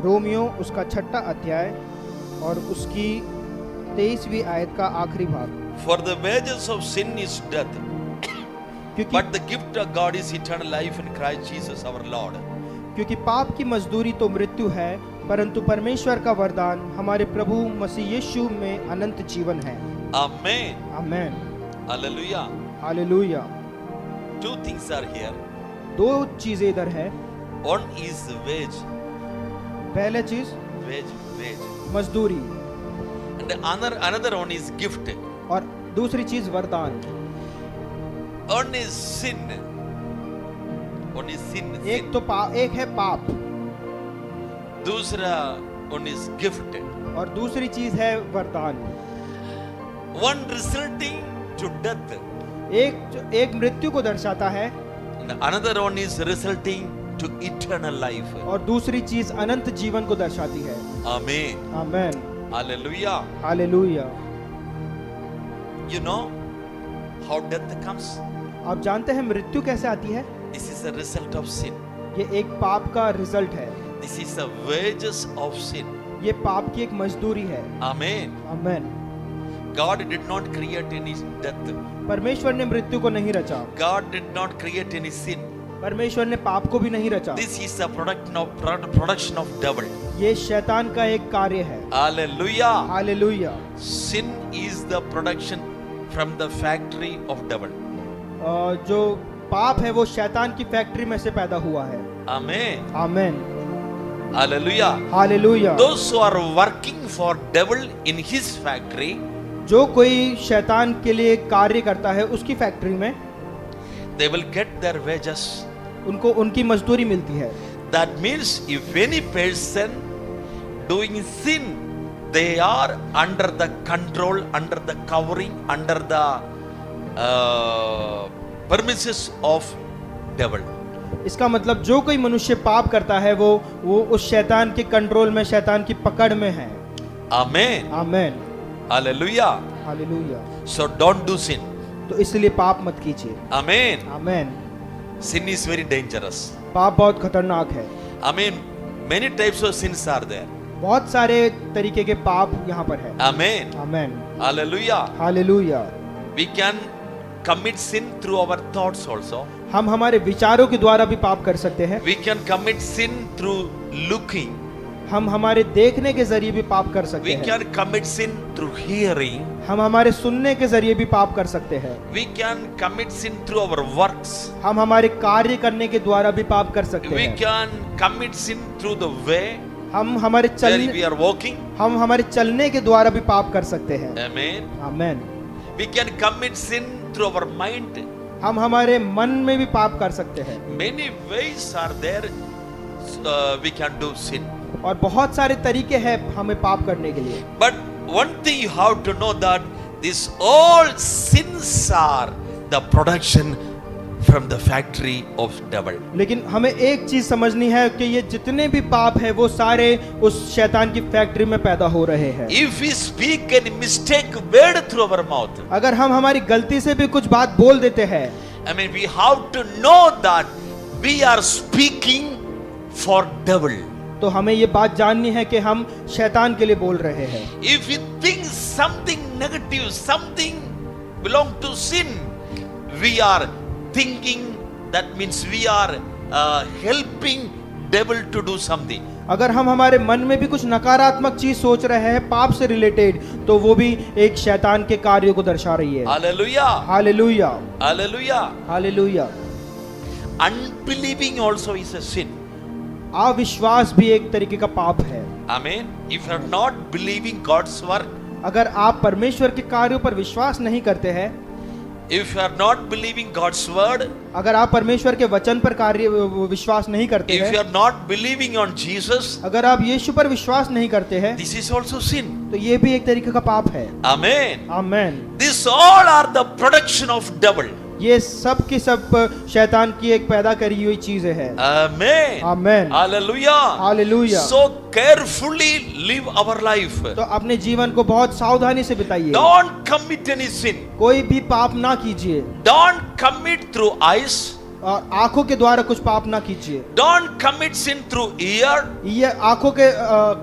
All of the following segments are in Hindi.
रोमियो उसका 6 अध्याय और उसकी 23वीं आयत का आखिरी भाग। For the wages of sin is death, क्योंकि but the gift of God is eternal life in Christ Jesus our Lord. क्योंकि पाप की मजदूरी तो मृत्यु है, परंतु परमेश्वर का वरदान हमारे प्रभु मसीह यीशु में अनंत जीवन है। Amen. Amen. Hallelujah. Hallelujah. Two things are here. 2 चीजें इधर है। One is wage, पहले चीज wage. मजदूरी And another one is gift. और दूसरी चीज वरदान। One is sin. One is sin. एक है पाप दूसरा one is gift. और दूसरी चीज है वरदान। One resulting to death. एक मृत्यु को दर्शाता है And another one is resulting to eternal life. और दूसरी चीज अनंत जीवन को दर्शाती है। Amen. Amen. Hallelujah. Hallelujah. You know how death comes? आप जानते हैं मृत्यु कैसे आती है? This is a result of sin. ये एक पाप का रिजल्ट है। This is the wages of sin. ये पाप की एक मजदूरी है। Amen. Amen. God did not create any death. परमेश्वर ने मृत्यु को नहीं रचा। God did not create any sin. परमेश्वर ने पाप को भी नहीं रचा। This is the production of devil. ये शैतान का एक कार्य है। Hallelujah. Hallelujah. Sin is the production from the factory of devil. जो पाप है वो शैतान की फैक्ट्री में से पैदा हुआ है। Amen. Amen. Hallelujah. Hallelujah. Those who are working for devil in his factory, जो कोई शैतान के लिए कार्य करता है उसकी फैक्ट्री में, they will get their wages. उनको उनकी मजदूरी मिलती है। That means if any person doing sin, they are under the control, under the covering, under the premises of devil. इसका मतलब जो कोई मनुष्य पाप करता है वो उस शैतान के कंट्रोल में, शैतान की पकड़ में है। Amen. Amen. Hallelujah. Hallelujah. So don't do sin. तो इसलिए पाप मत कीजिए। Amen. Amen. Sin is very dangerous. पाप बहुत खतरनाक है। Amen. Many types of sins are there. बहुत सारे तरीके के पाप यहाँ पर है। Amen. Amen. Hallelujah. Hallelujah. We can commit sin through our thoughts also. हम हमारे विचारों के द्वारा भी पाप कर सकते हैं। We can commit sin through looking. हम हमारे देखने के जरिए भी पाप कर सकते We हैं। can commit sin through hearing. हम हमारे सुनने के जरिए भी पाप कर सकते हैं। We can commit sin through our works. हम हमारे कार्य करने के द्वारा भी पाप कर सकते We हैं। can commit sin through the way हम हमारे where we are walking. हम हमारे चलने के द्वारा भी पाप कर सकते हैं। Amen. Amen. We can commit sin through our mind. हम हमारे मन में भी पाप कर सकते हैं। Many ways are there. We can do sin. और बहुत सारे तरीके हैं हमें पाप करने के लिए। But one thing you have to know that these all sins are the production from the factory of devil. लेकिन हमें एक चीज समझनी है कि ये जितने भी पाप है वो सारे उस शैतान की फैक्ट्री में पैदा हो रहे हैं। If we speak any mistake word through our mouth, अगर हम हमारी गलती से भी कुछ बात बोल देते हैं, I mean we have to know that we are speaking for devil. तो हमें ये बात जाननी है कि हम शैतान के लिए बोल रहे हैं। If we think something negative, something belong to sin, we are thinking, that means we are helping devil to do something. अगर हम हमारे मन में भी कुछ नकारात्मक चीज सोच रहे हैं पाप से रिलेटेड, तो वो भी एक शैतान के कार्यों को दर्शा रही है। Hallelujah. Hallelujah. Hallelujah. Hallelujah. Unbelieving also is a sin. अविश्वास भी एक तरीके का पाप है। Amen. If you are not believing God's work, अगर आप परमेश्वर के कार्यों पर विश्वास नहीं करते हैं, if you are not believing God's word, अगर आप परमेश्वर के वचन पर कार्य विश्वास नहीं करते if you हैं, are not believing on Jesus, अगर आप यीशु पर विश्वास नहीं करते हैं, this is also sin. तो ये भी एक तरीके का पाप है। Amen. Amen. These all are the production of devil. ये सब की सब शैतान की एक पैदा करी हुई चीजें हैं। Amen. Amen. Hallelujah. Hallelujah. So carefully live our life. तो अपने जीवन को बहुत सावधानी से बिताइए। Don't commit any sin. कोई भी पाप ना कीजिए। Don't commit through eyes. और आंखों के द्वारा कुछ पाप ना कीजिए। Don't commit sin through ear. ये आंखों के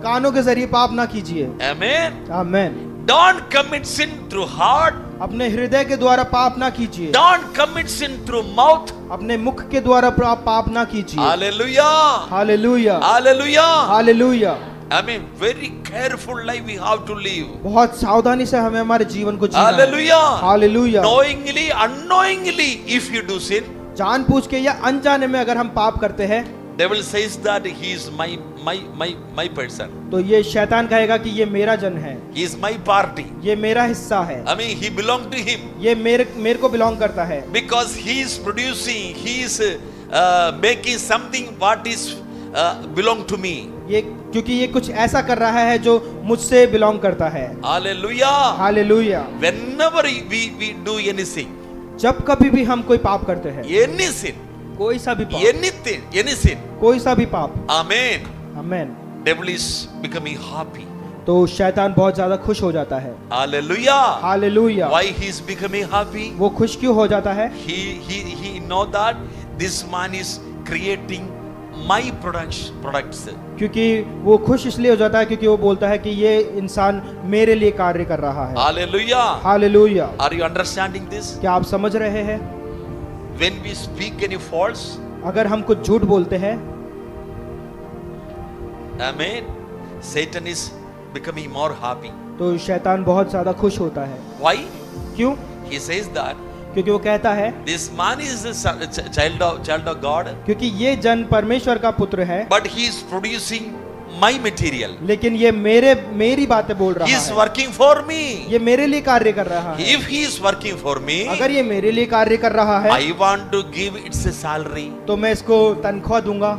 कानों के जरिए पाप ना कीजिए। Amen. Amen. Don't commit sin through heart. अपने हृदय के द्वारा पाप ना कीजिए। Don't commit sin through mouth. अपने मुख के द्वारा पाप ना कीजिए। Hallelujah. Hallelujah, Hallelujah. Hallelujah. I mean, very careful life we have to live. बहुत सावधानी से हमें हमारे जीवन को जीना है। Hallelujah. Hallelujah. Knowingly, unknowingly, if you do sin, जानबूझ के या अनजाने में अगर हम पाप करते हैं, devil says that he is my person. तो ये शैतान कहेगा कि ये मेरा जन है, He is my party. ये मेरा हिस्सा है, I mean, he belong to him ये मेरे को बिलोंग करता है, because he is producing, he is making something what is belong to me. ये क्योंकि ये कुछ ऐसा कर रहा है जो मुझसे बिलोंग करता है। Hallelujah. Hallelujah. Whenever we do anything, जब कभी भी हम कोई पाप करते हैं, any sin, कोई सा भी पाप, anything, any sin, कोई सा भी पाप, amen, amen, devil is becoming happy. तो शैतान बहुत ज्यादा खुश हो जाता है। Hallelujah. Hallelujah. Why he is becoming happy? वो खुश क्यों हो जाता है? He know that this man is creating my products. क्योंकि वो खुश इसलिए हो जाता है क्योंकि वो बोलता है कि ये इंसान मेरे लिए कार्य कर रहा है। Hallelujah. Hallelujah. Are you understanding this? क्या आप समझ रहे हैं? When we speak any false, अगर हम कुछ झूठ बोलते हैं, amen, Satan is becoming more happy. तो शैतान बहुत ज्यादा खुश होता है। Why? क्यों? He says that क्योंकि वो कहता है this man is a child of God, क्योंकि ये जन परमेश्वर का पुत्र है, but he is producing my material. लेकिन ये मेरी बातें बोल रहा He is है, working for me. ये मेरे लिए कार्य कर रहा है। If he is working for me, अगर ये मेरे लिए कार्य कर रहा है, I want to give its a salary. तो मैं इसको तनख्वाह दूंगा।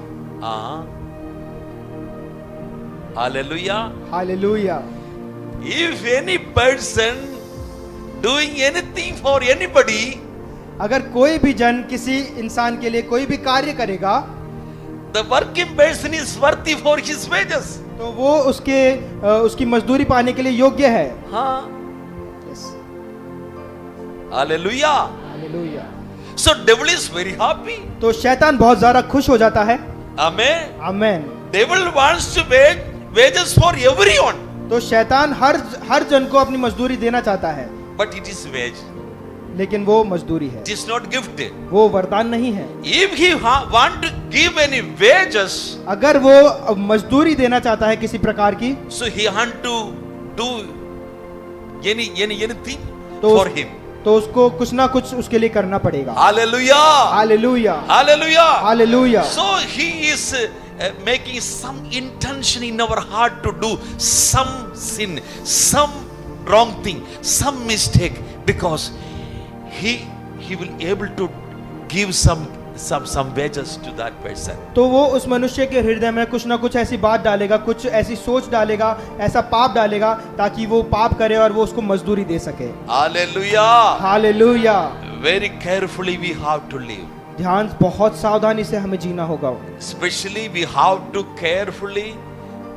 Hallelujah. Hallelujah. If any person doing anything for anybody, अगर कोई भी जन किसी इंसान के लिए कोई भी कार्य करेगा, the working person is worthy for his wages. तो वो उसकी मजदूरी पाने के लिए योग्य है। Hallelujah. Hallelujah. So devil is very happy. तो शैतान बहुत ज्यादा खुश हो जाता है। Amen. Amen. Devil wants to pay wages for everyone, तो शैतान हर जन को अपनी मजदूरी देना चाहता है, but it is wage. लेकिन वो मजदूरी है, It is not gift. वो वरदान नहीं है। If he want to give any wages, अगर वो मजदूरी देना चाहता है किसी प्रकार की, so he want to do anything तो for him. तो उसको कुछ ना कुछ उसके लिए करना पड़ेगा। Hallelujah. Hallelujah. Hallelujah. Hallelujah. So he is making some intention in our heart to do some sin, some wrong thing, some mistake, because he will able to give some wages to that person. तो वो उस मनुष्य के हृदय में कुछ ना कुछ ऐसी बात डालेगा, कुछ ऐसी सोच डालेगा, ऐसा पाप डालेगा ताकि वो पाप करे और वो उसको मजदूरी दे सके। Hallelujah. Hallelujah. Very carefully we have to live. ध्यान बहुत सावधानी से हमें जीना होगा। Especially we have to carefully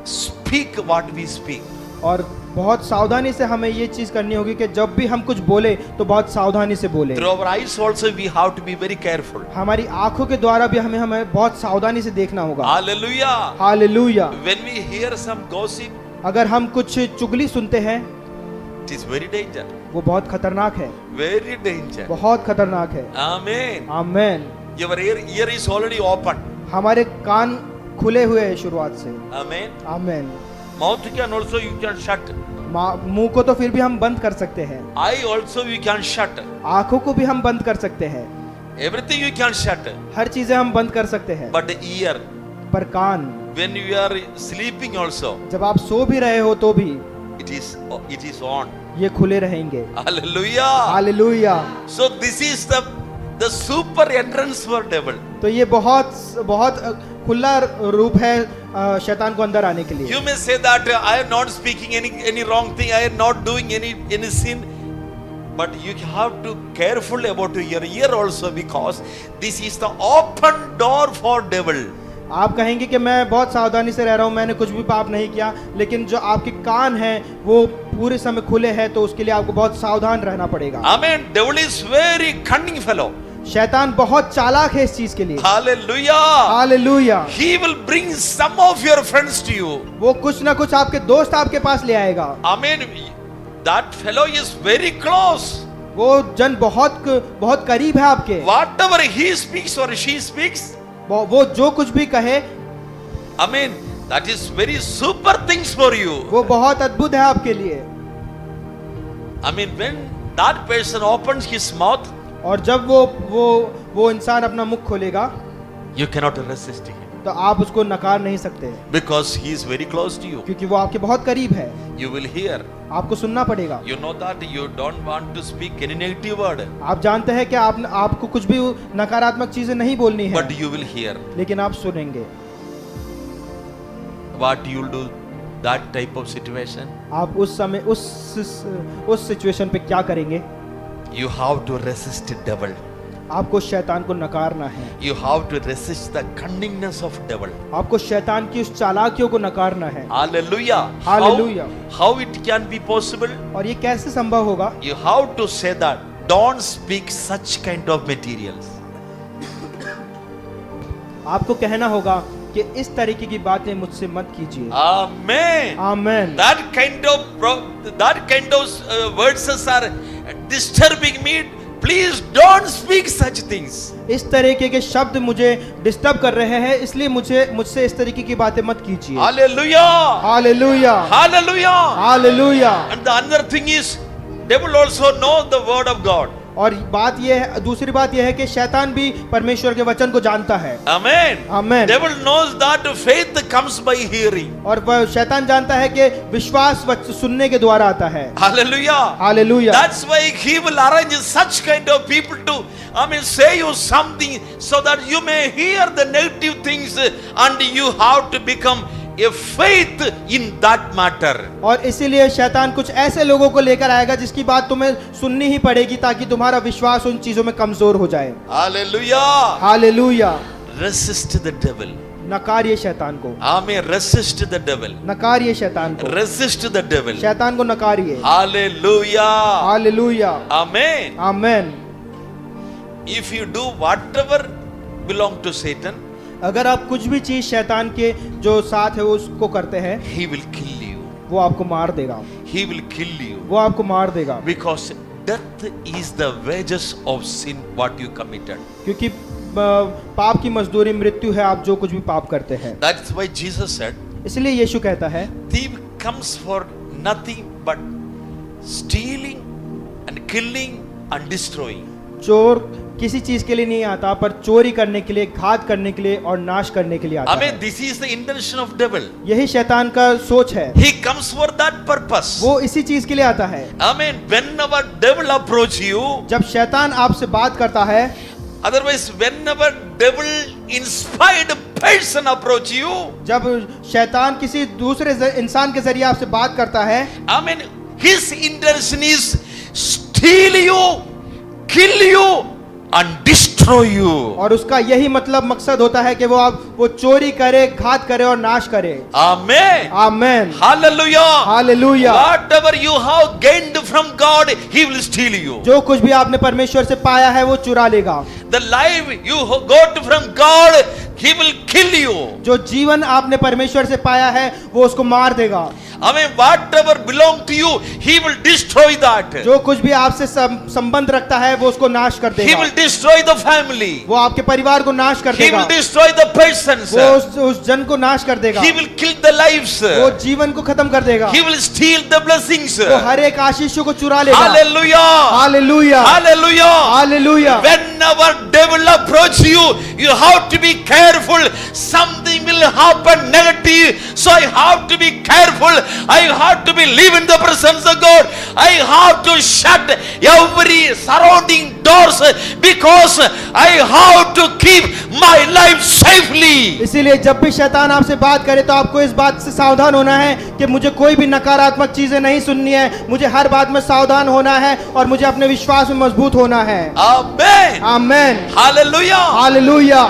speak what we speak. और बहुत सावधानी से हमें ये चीज करनी होगी कि जब भी हम कुछ बोले तो बहुत सावधानी से बोले। Through our eyes also we have to be very careful. हमारी आंखों के द्वारा भी हमें बहुत सावधानी से देखना होगा। Hallelujah. Hallelujah. When we hear some gossip, अगर हम कुछ चुगली सुनते हैं, it is very danger. वो बहुत खतरनाक है, Very danger. बहुत खतरनाक है। Amen. Amen. Your ear is already open. हमारे कान खुले हुए हैं शुरुआत से। Amen. Amen. Mouth can also you can shut. मुंह को तो फिर भी हम बंद कर सकते हैं, Eye also you can shut. आंखों को भी हम बंद कर सकते हैं, Everything you can shut. हर चीजें हम बंद कर सकते हैं, But the ear, पर कान, when you are sleeping also, जब आप सो भी रहे हो तो भी it is on. ये खुले रहेंगे। Hallelujah. Hallelujah. So this is the super entrance for devil. तो ये बहुत खुला रूप है शैतान को अंदर आने के लिए। You may say that I am not speaking any wrong thing, I am not doing any sin, but you have to careful about your ear also, because this is the open door for devil. आप कहेंगे कि मैं बहुत सावधानी से रह रहा हूँ, मैंने कुछ भी पाप नहीं किया, लेकिन जो आपके कान हैं वो पूरे समय खुले हैं, तो उसके लिए आपको बहुत सावधान रहना पड़ेगा। Amen. Devil is very cunning fellow. शैतान बहुत चालाक है इस चीज के लिए। Hallelujah. Hallelujah. He will bring some of your friends to you. वो कुछ ना कुछ आपके दोस्त आपके पास ले आएगा। I mean, that fellow is very close. वो जन बहुत करीब है आपके। Whatever he speaks or she speaks, वो जो कुछ भी कहे, I mean, that is very super things for you. वो बहुत अद्भुत है आपके लिए। I mean, when that person opens his mouth, और जब वो इंसान अपना मुख खोलेगा, you cannot resist him तो आप उसको नकार नहीं सकते, because he is very close to you. क्योंकि वो आपके बहुत करीब है। You will hear. आपको सुनना पड़ेगा। You know that you don't want to speak any negative word, आप जानते हैं कि आपको कुछ भी नकारात्मक चीजें नहीं बोलनी है, but you will hear. लेकिन आप सुनेंगे। What you will do that type of situation? आप उस समय उस सिचुएशन पे क्या करेंगे? You have to resist the devil. आपको शैतान को नकारना है। You have to resist the cunningness of devil. आपको शैतान की उस चालाकियों को नकारना है। Hallelujah. Hallelujah. How it can be possible? और ये कैसे संभव होगा? You have to say that don't speak such kind of materials. आपको कहना होगा कि इस तरीके की बातें मुझसे मत कीजिए। Amen. Amen. That kind of words are disturbing me. Please don't speak such things. इस तरीके के शब्द मुझे डिस्टर्ब कर रहे हैं, इसलिए मुझसे इस तरीके की बातें मत कीजिए। Hallelujah. Hallelujah. Hallelujah. Hallelujah. And the another thing is, devil also know the word of God. और दूसरी बात यह है कि शैतान भी परमेश्वर के वचन को जानता है। Amen. Amen. Devil knows that faith comes by hearing. और वह शैतान जानता है कि विश्वास सुनने के द्वारा आता है। Hallelujah. Hallelujah. That's why he will arrange such kind of people to, say you something so that you may hear the negative things and you have to become a faith in that matter. और इसीलिए शैतान कुछ ऐसे लोगों को लेकर आएगा जिसकी बात तुम्हें सुननी ही पड़ेगी, ताकि तुम्हारा विश्वास उन चीजों में कमजोर हो जाए। Hallelujah. Hallelujah. Resist the devil. नकारिए शैतान को। Amen. Resist the devil. नकारिए शैतान को। Resist the devil. शैतान को नकारिए। Hallelujah. Hallelujah. Amen. Amen. If you do whatever belong to Satan, अगर आप कुछ भी चीज शैतान के जो साथ है वो उसको करते हैं, he will kill you. वो आपको मार देगा। He will kill you. वो आपको मार देगा। Because death is the wages of sin what you committed. क्योंकि पाप की मजदूरी मृत्यु है, आप जो कुछ भी पाप करते हैं। That's why Jesus said, इसलिए यीशु कहता है, thief comes for nothing but stealing and killing and destroying. चोर किसी चीज के लिए नहीं आता, पर चोरी करने के लिए, घात करने के लिए और नाश करने के लिए आता है। This is the intention of devil. यही शैतान का सोच है। He comes for that purpose. वो इसी चीज के लिए आता है। Whenever devil approach you, जब शैतान आपसे बात करता है, otherwise whenever devil inspired person approach you, जब शैतान किसी दूसरे इंसान के जरिए आपसे बात करता है, his intention is steal you, kill you and destroy you. और उसका यही मकसद होता है कि वो चोरी करे, घात करे और नाश करे। Amen. Amen. Hallelujah. Hallelujah. Whatever you have gained from God, he will steal you. जो कुछ भी आपने परमेश्वर से पाया है वो चुरा लेगा। The life you got from God, he will kill you. जो जीवन आपने परमेश्वर से पाया है वो उसको मार देगा। Whatever belong to you, he will destroy that. जो कुछ भी आपसे संबंध रखता है वो उसको नाश कर देगा। He will destroy the family. वो आपके परिवार को नाश कर He देगा। will destroy the persons. वो उस जन को नाश कर देगा। He will kill the lives. वो जीवन को खत्म कर देगा। He will steal the blessings. वो हर एक आशीष को चुरा लेगा। Hallelujah. Hallelujah. Hallelujah. Hallelujah. Whenever devil approach you, you have to be careful. Something will happen negative, so I have to be careful. I have to be live in the presence of God. I have to shut every surrounding doors because I have to keep my life safely. इसीलिए जब भी शैतान आपसे बात करे तो आपको इस बात से सावधान होना है कि मुझे कोई भी नकारात्मक चीजें नहीं सुननी है, मुझे हर बात में सावधान होना है और मुझे अपने विश्वास में मजबूत होना है। Amen. Amen. Hallelujah. Hallelujah.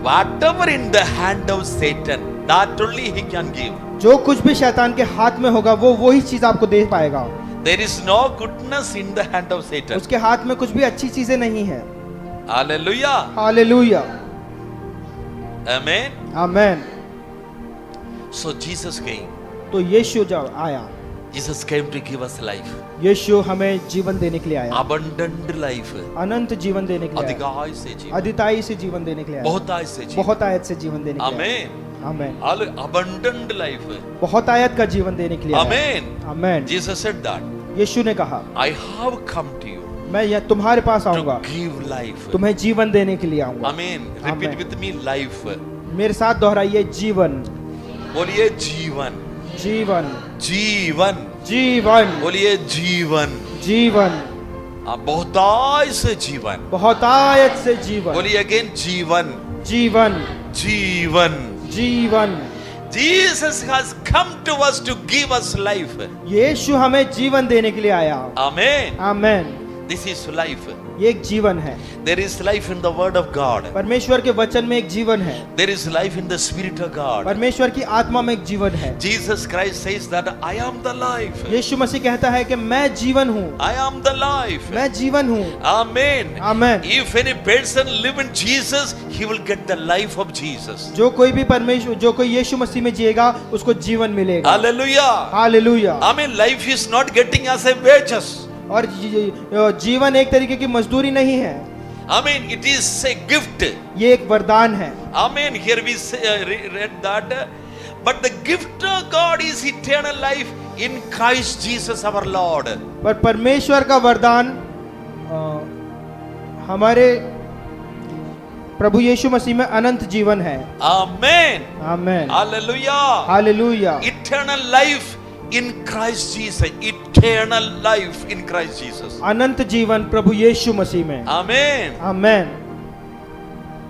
Whatever in the hand of Satan, that only he can give. जो कुछ भी शैतान के हाथ में होगा वो वही चीज आपको दे पाएगा। There is no goodness in the hand of Satan. उसके हाथ में कुछ भी अच्छी चीजें नहीं है। Hallelujah. Hallelujah, Amen. आमेन। So Jesus came. तो यीशु जब आया, Jesus came to give us life. यीशु हमें जीवन देने के लिए आया, Abundant life. अनंत जीवन देने के लिए आया, अधिकाय से जीवन. अधिताई से जीवन देने के लिए आया, बहुत आय से जीवन. बहुत आयत से जीवन देने के लिए Amen. आया, आमेन। Abundant life. बहुत आयत का जीवन देने के लिए आया, Amen. Amen. Jesus said that. यीशु ने कहा, I have come to you मैं यह तुम्हारे पास आऊंगा, to give life. तुम्हें जीवन देने के लिए आऊंगा। Amen. Repeat Amen. with me, life. मेरे साथ दोहराइए, जीवन, बोलिए जीवन. जीवन, जीवन. जीवन, बोलिए जीवन. जीवन, बहुताय से जीवन. बहुत आयत से जीवन, बोलिए अगेन जीवन. जीवन, जीवन. जीवन। Jesus has come to us to give us life. यीशु हमें जीवन देने के लिए आया, Amen. Amen. This is life. ये एक जीवन है, There is life in the word of God. परमेश्वर के वचन में एक जीवन है, There is life in the spirit of God. परमेश्वर की आत्मा में एक जीवन है। Jesus Christ says that I am the life. यीशु मसीह कहता है कि मैं जीवन हूँ, I am the life. मैं जीवन हूँ, Amen. Amen. If any person live in Jesus, he will get the life of Jesus. जो कोई भी परमेश्वर, जो कोई यीशु मसीह में जिएगा, उसको जीवन मिलेगा। Hallelujah. Hallelujah. Amen. Life is not getting as a wages. और जीवन एक तरीके की मजदूरी नहीं है, Amen. It is a gift. ये एक वरदान है। Amen. Here we read that. But the gift of God is eternal life in Christ Jesus our Lord. पर परमेश्वर का वरदान हमारे प्रभु यीशु मसीह में अनंत जीवन है। Amen. Amen, Hallelujah. Hallelujah. Eternal life in Christ Jesus. Eternal life in Christ Jesus. अनंत जीवन प्रभु यीशु मसीह में। Amen. आमेन।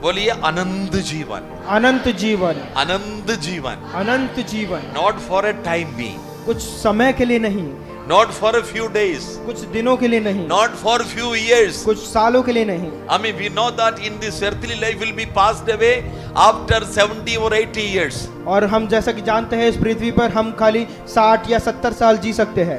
बोलिए अनंत जीवन. अनंत जीवन, अनंत जीवन. अनंत जीवन, Not for a time being. कुछ समय के लिए नहीं, Not for a few days. कुछ दिनों के लिए नहीं, Not for a few years. कुछ सालों के लिए नहीं। I mean, we know that in this earthly life will be passed away after 70 or 80 years. और हम जैसा कि जानते हैं, इस पृथ्वी पर हम खाली 60 या 70 साल जी सकते हैं,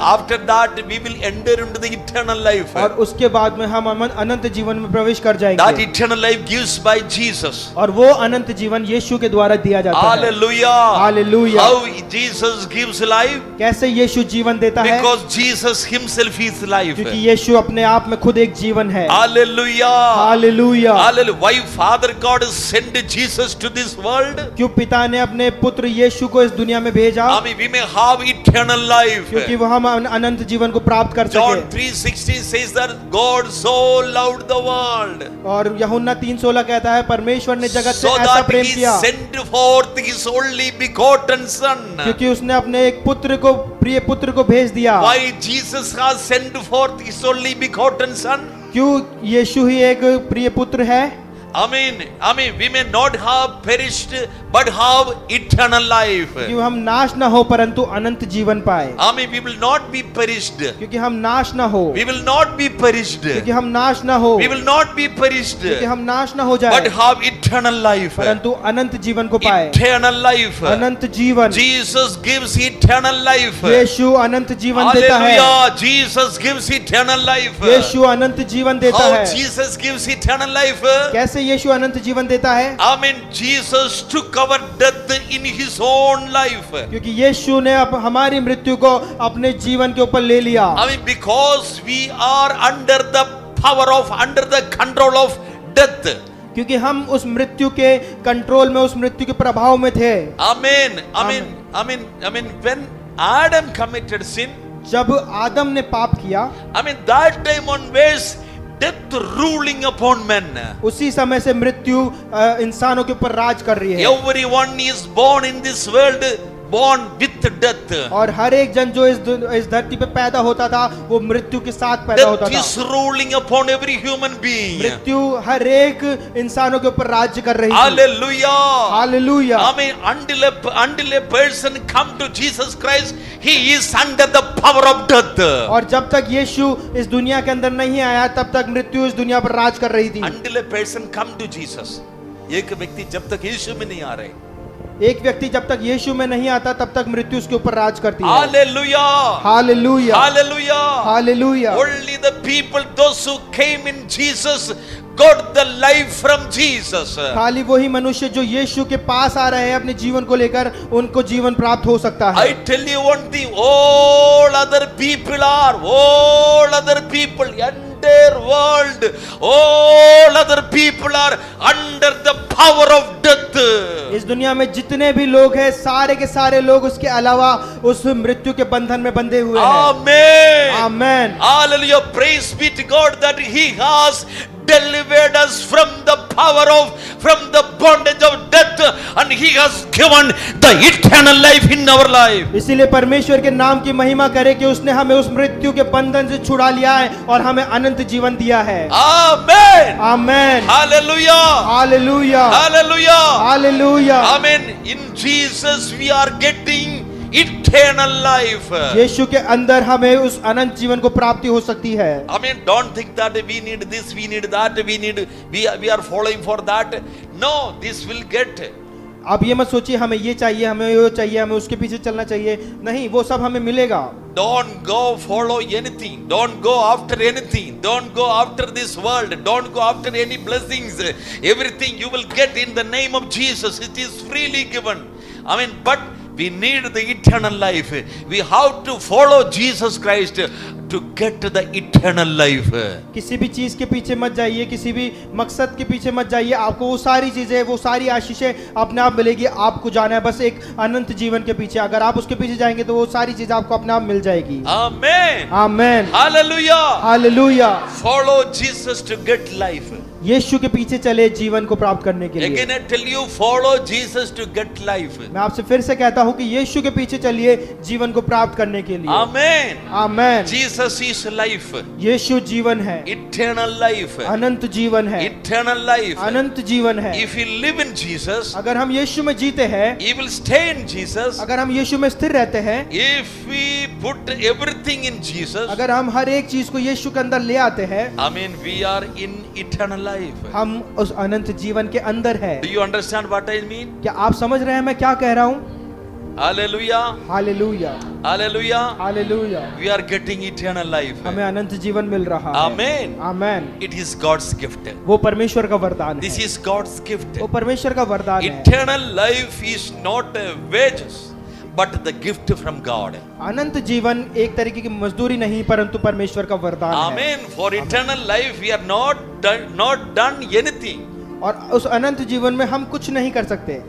After that, we will enter into the eternal life. और उसके बाद में हम अनंत जीवन में प्रवेश कर That जाएंगे। eternal life gives by Jesus. और वो अनंत जीवन यीशु के द्वारा दिया जाता है। Hallelujah. Hallelujah. How Jesus gives life? कैसे यीशु जीवन देता है? Because Jesus himself is life. क्योंकि यीशु अपने आप में खुद एक जीवन है। Hallelujah. Hallelujah. Hallelujah. Why Father God sent Jesus to this world? क्यों पिता ने अपने पुत्र यीशु को इस दुनिया में भेजा? I mean, we may have eternal life. क्योंकि वो हम अनंत जीवन को प्राप्त कर John सके। 3:16 says that God so loved the world. और यूहन्ना 3:16 कहता है, परमेश्वर ने जगत से So ऐसा that प्रेम he किया sent forth his only begotten son. क्योंकि उसने अपने एक पुत्र को, प्रिय पुत्र को भेज दिया। Why Jesus has sent forth his only begotten son? क्यों यीशु ही एक प्रिय पुत्र है? I mean, we may not have perished, but have eternal life. क्यों हम नाश न हो परंतु अनंत जीवन पाए। I mean, we will not be perished. क्योंकि हम नाश न हो, We will not be perished. क्योंकि हम नाश न हो, We will not be perished, क्योंकि हम नाश न हो but जाए, have eternal life. परंतु अनंत जीवन को पाए। Eternal life. अनंत जीवन, Jesus gives eternal life. यीशु अनंत जीवन देता है। Hallelujah. Jesus gives eternal life. यीशु अनंत जीवन देता How है। Jesus gives eternal life? कैसे यीशु अनंत जीवन देता है? I mean, Jesus took our death in his own life. क्योंकि यीशु ने अब हमारी मृत्यु को अपने जीवन के ऊपर ले लिया। I mean, because we are under the control of death. क्योंकि हम उस मृत्यु के कंट्रोल में, उस मृत्यु के प्रभाव में थे। Amen. When Adam committed sin, जब आदम ने पाप किया, I mean, that time onwards, death ruling upon men. उसी समय से मृत्यु इंसानों के ऊपर राज कर रही है। Everyone is born in this world, born with death. और हर एक जन जो इस धरती पे पैदा होता था, वो मृत्यु के साथ पैदा होता Death था। is ruling upon every human being. मृत्यु हर एक इंसानों के ऊपर राज्य कर रही है। Hallelujah. Hallelujah. I mean, until a person come to Jesus Christ, he is under the power of death. और जब तक यीशु इस दुनिया के अंदर नहीं आया, तब तक मृत्यु इस दुनिया पर राज कर रही थी। Until a person come to Jesus, एक व्यक्ति जब तक यीशु में नहीं आ रहे, एक व्यक्ति जब तक यीशु में नहीं आता, तब तक मृत्यु उसके ऊपर राज करती है। Hallelujah. Hallelujah, Hallelujah. Hallelujah. Only the people, those who came in Jesus, got the life from Jesus. खाली वही मनुष्य जो यीशु के पास आ रहे हैं अपने जीवन को लेकर, उनको जीवन प्राप्त हो सकता है। I tell you one thing, all other people, entire world, all other people are under the power of death. इस दुनिया में जितने भी लोग हैं, सारे के सारे लोग उसके अलावा उस मृत्यु के बंधन में बंधे हुए हैं। Amen. Amen. Hallelujah. Praise be to God that He has delivered us from the power of, from the bondage of death, and He has given the eternal life in our life. इसीलिए परमेश्वर के नाम की महिमा करे कि उसने हमें उस मृत्यु के बंधन से छुड़ा लिया है और हमें अनंत जीवन दिया है। Amen. Amen. Hallelujah. Hallelujah. Hallelujah. Hallelujah. Amen. In Jesus we are getting eternal life. यीशु के अंदर हमें उस अनंत जीवन को प्राप्ति हो सकती है। I mean, don't think that we need this, we need that, we are following for that. No, this will get. आप ये मत सोचिए हमें ये चाहिए, हमें वो चाहिए, हमें उसके पीछे चलना चाहिए। नहीं, वो सब हमें मिलेगा। Don't go follow anything. Don't go after anything. Don't go after this world. Don't go after any blessings. Everything you will get in the name of Jesus. It is freely given. I mean, but we need the eternal life. We have to follow Jesus Christ to get the eternal life. किसी भी चीज के पीछे मत जाइए, किसी भी मकसद के पीछे मत जाइए। आपको वो सारी चीजें, वो सारी आशीषें अपने आप मिलेगी। आपको जाना है बस एक अनंत जीवन के पीछे। अगर आप उसके पीछे जाएंगे तो वो सारी चीजें आपको अपने आप मिल जाएगी। Amen. Amen. Hallelujah. Hallelujah. Follow Jesus to get life. यीशु के पीछे चले जीवन को प्राप्त करने के लिए। Again I tell you, follow Jesus to get life. मैं आपसे फिर से कहता हूँ कि यीशु के पीछे चलिए जीवन को प्राप्त करने के लिए। Amen. Amen. Jesus is life. यीशु जीवन है, Eternal life. अनंत जीवन है, Eternal life. अनंत जीवन है। If you live in Jesus, अगर हम यीशु में जीते हैं, you will stay in Jesus. अगर हम यीशु में स्थिर रहते हैं, If we put everything in Jesus, अगर हम हर एक चीज को यीशु के अंदर ले आते हैं, I mean, we are in eternal life. हम उस अनंत जीवन के अंदर है। Do you understand what I mean? क्या आप समझ रहे हैं मैं क्या कह रहा हूँ? Hallelujah. Hallelujah. Hallelujah. Hallelujah. We are getting eternal life. हमें अनंत जीवन मिल रहा है। Amen. Amen. It is God's gift. वो परमेश्वर का वरदान This है। is God's gift. वो परमेश्वर का वरदान है। Eternal life is not a wages, but the gift from God. अनंत जीवन एक तरीके की मजदूरी नहीं, परंतु परमेश्वर का वरदान है। Amen. For eternal life, we are not done anything. और उस अनंत जीवन में हम कुछ नहीं कर सकते।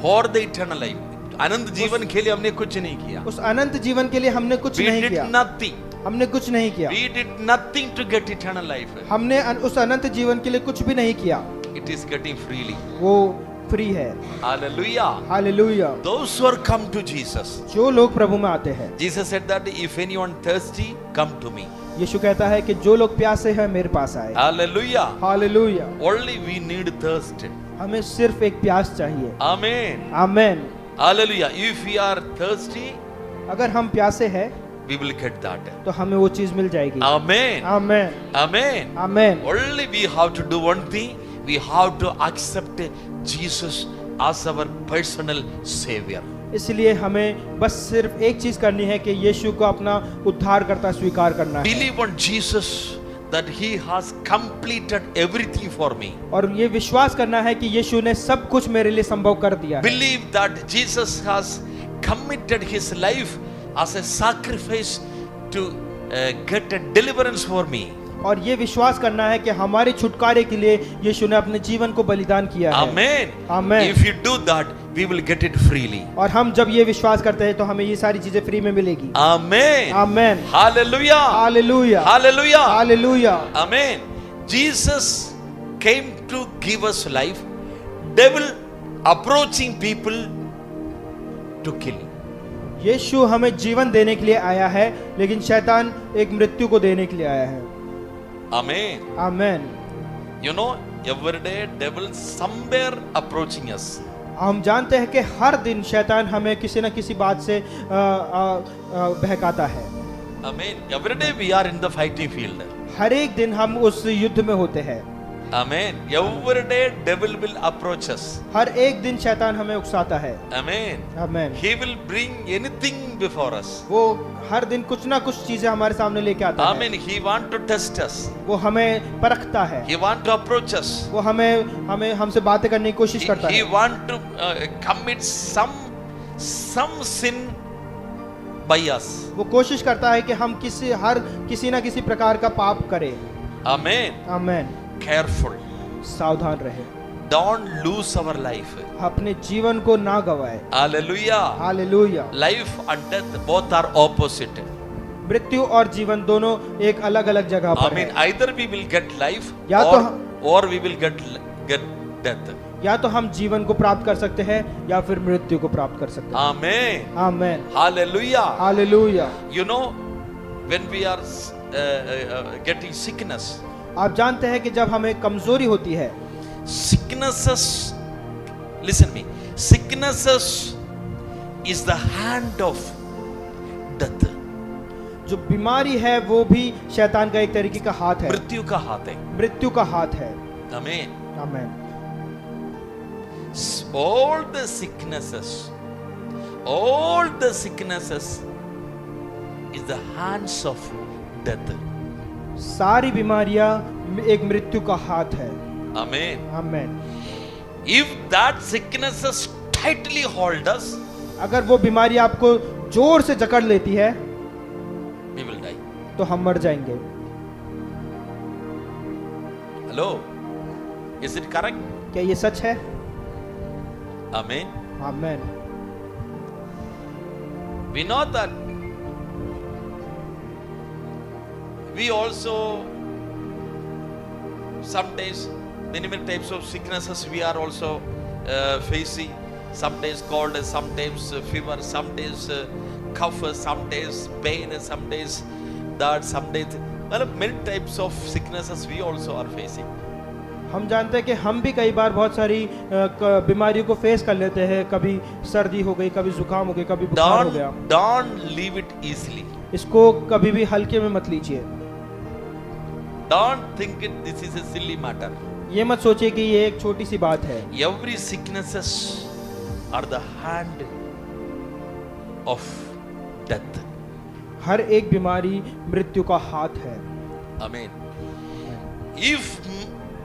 For the eternal life, अनंत जीवन के लिए हमने कुछ नहीं किया. उस अनंत जीवन के लिए हमने कुछ We नहीं did किया। nothing. हमने कुछ नहीं किया। We did nothing to get eternal life. हमने उस अनंत जीवन के लिए कुछ भी नहीं किया। It is getting freely. वो फ्री है। Hallelujah. Hallelujah. Those who are come to Jesus. जो लोग प्रभु में आते हैं, Jesus said that if anyone thirsty, come to me. यीशु कहता है कि जो लोग प्यासे हैं मेरे पास आए। Hallelujah. Hallelujah. Only we need thirst. हमें सिर्फ एक प्यास चाहिए। Amen. Amen. Hallelujah. If we are thirsty, अगर हम प्यासे हैं we will get that. तो हमें वो चीज मिल जाएगी। Amen. Amen. Amen. Amen. Only we have to do one thing. We have to accept Jesus as our personal savior. इसलिए हमें बस सिर्फ एक चीज करनी है कि यीशु को अपना उद्धारकर्ता स्वीकार करना है। Believe on Jesus that he has completed everything for me. और ये विश्वास करना है कि यीशु ने सब कुछ मेरे लिए संभव कर दिया है। Believe that Jesus has committed his life as a sacrifice to get a deliverance for me. और ये विश्वास करना है कि हमारे छुटकारे के लिए यीशु ने अपने जीवन को बलिदान किया है। Amen. Amen. If you do that, we will get it freely. और हम जब ये विश्वास करते हैं तो हमें ये सारी चीजें फ्री में मिलेगी। Amen. Amen. Hallelujah. Hallelujah. Hallelujah. Hallelujah. Amen. Jesus came to give us life. Devil approaching people to kill. यीशु हमें जीवन देने के लिए आया है, लेकिन शैतान एक मृत्यु को देने के लिए आया है। Amen. Amen. You know, every day devil somewhere approaching us. हम जानते हैं कि हर दिन शैतान हमें किसी न किसी बात से बहकाता है। Amen. Every day we are in the fighting field. हर एक दिन हम उस युद्ध में होते हैं। Amen. Every day devil will approach us. हर एक दिन शैतान हमें उकसाता है। Amen. Amen. He will bring anything before us. वो हर दिन कुछ ना कुछ चीजें हमारे सामने लेके आता है। Amen. He want to test us. वो हमें परखता है। He want to approach us. वो हमसे बातें करने की कोशिश करता He है। want to commit some sin by us. वो कोशिश करता है कि हम किसी ना किसी प्रकार का पाप करें। Amen. आमेन। Careful. सावधान रहे। Don't lose our life. अपने जीवन को ना गवाए। Hallelujah. Hallelujah. Life and death both are opposite. मृत्यु और जीवन दोनों एक अलग अलग जगह पर Amen. है। Either we will get life या तो or we will get death. या तो हम जीवन को प्राप्त कर सकते हैं या फिर मृत्यु को प्राप्त कर सकते हैं। Amen. Amen. Hallelujah. Hallelujah. You know, when we are getting sickness, आप जानते हैं कि जब हमें कमजोरी होती है, sicknesses, listen me, sicknesses is the hand of death. जो बीमारी है वो भी शैतान का एक तरीके का हाथ है। मृत्यु का हाथ है। मृत्यु का हाथ है। Amen. Amen. All the sicknesses is the hands of death. सारी बीमारियां एक मृत्यु का हाथ है। Amen. Amen. If that sicknesses tightly hold us, अगर वो बीमारी आपको जोर से जकड़ लेती है we will die. तो हम मर जाएंगे। Hello, is it correct? क्या ये सच है? Amen. Amen. We know that we also sometimes many types of sicknesses we are also facing. Sometimes cold, sometimes fever, sometimes cough, sometimes pain, sometimes that, sometimes well, many types of sicknesses we also are facing. हम जानते हैं कि हम भी कई बार बहुत सारी बीमारियों को फेस कर लेते हैं। कभी सर्दी हो गई, कभी जुकाम हो गई, कभी बुखार हो गया। Don't leave it easily. इसको कभी भी हल्के में मत लीजिए। Don't think it this is a silly matter. ये मत सोचिए कि ये एक छोटी सी बात है। Every sicknesses are the hand of death. हर एक बीमारी मृत्यु का हाथ है। Amen. If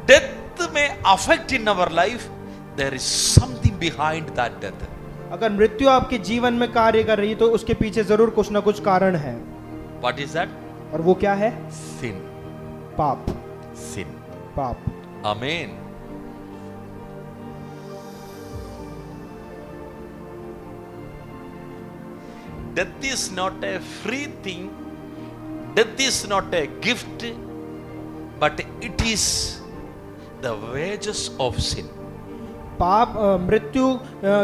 death may affect in our life, there is something behind that death. अगर मृत्यु आपके जीवन में कार्य कर रही है तो उसके पीछे जरूर कुछ ना कुछ कारण है। What is that? और वो क्या है? Sin. पाप। Sin. पाप। Amen. Death is not a free thing. Death is not a gift, but it is the wages of sin. मृत्यु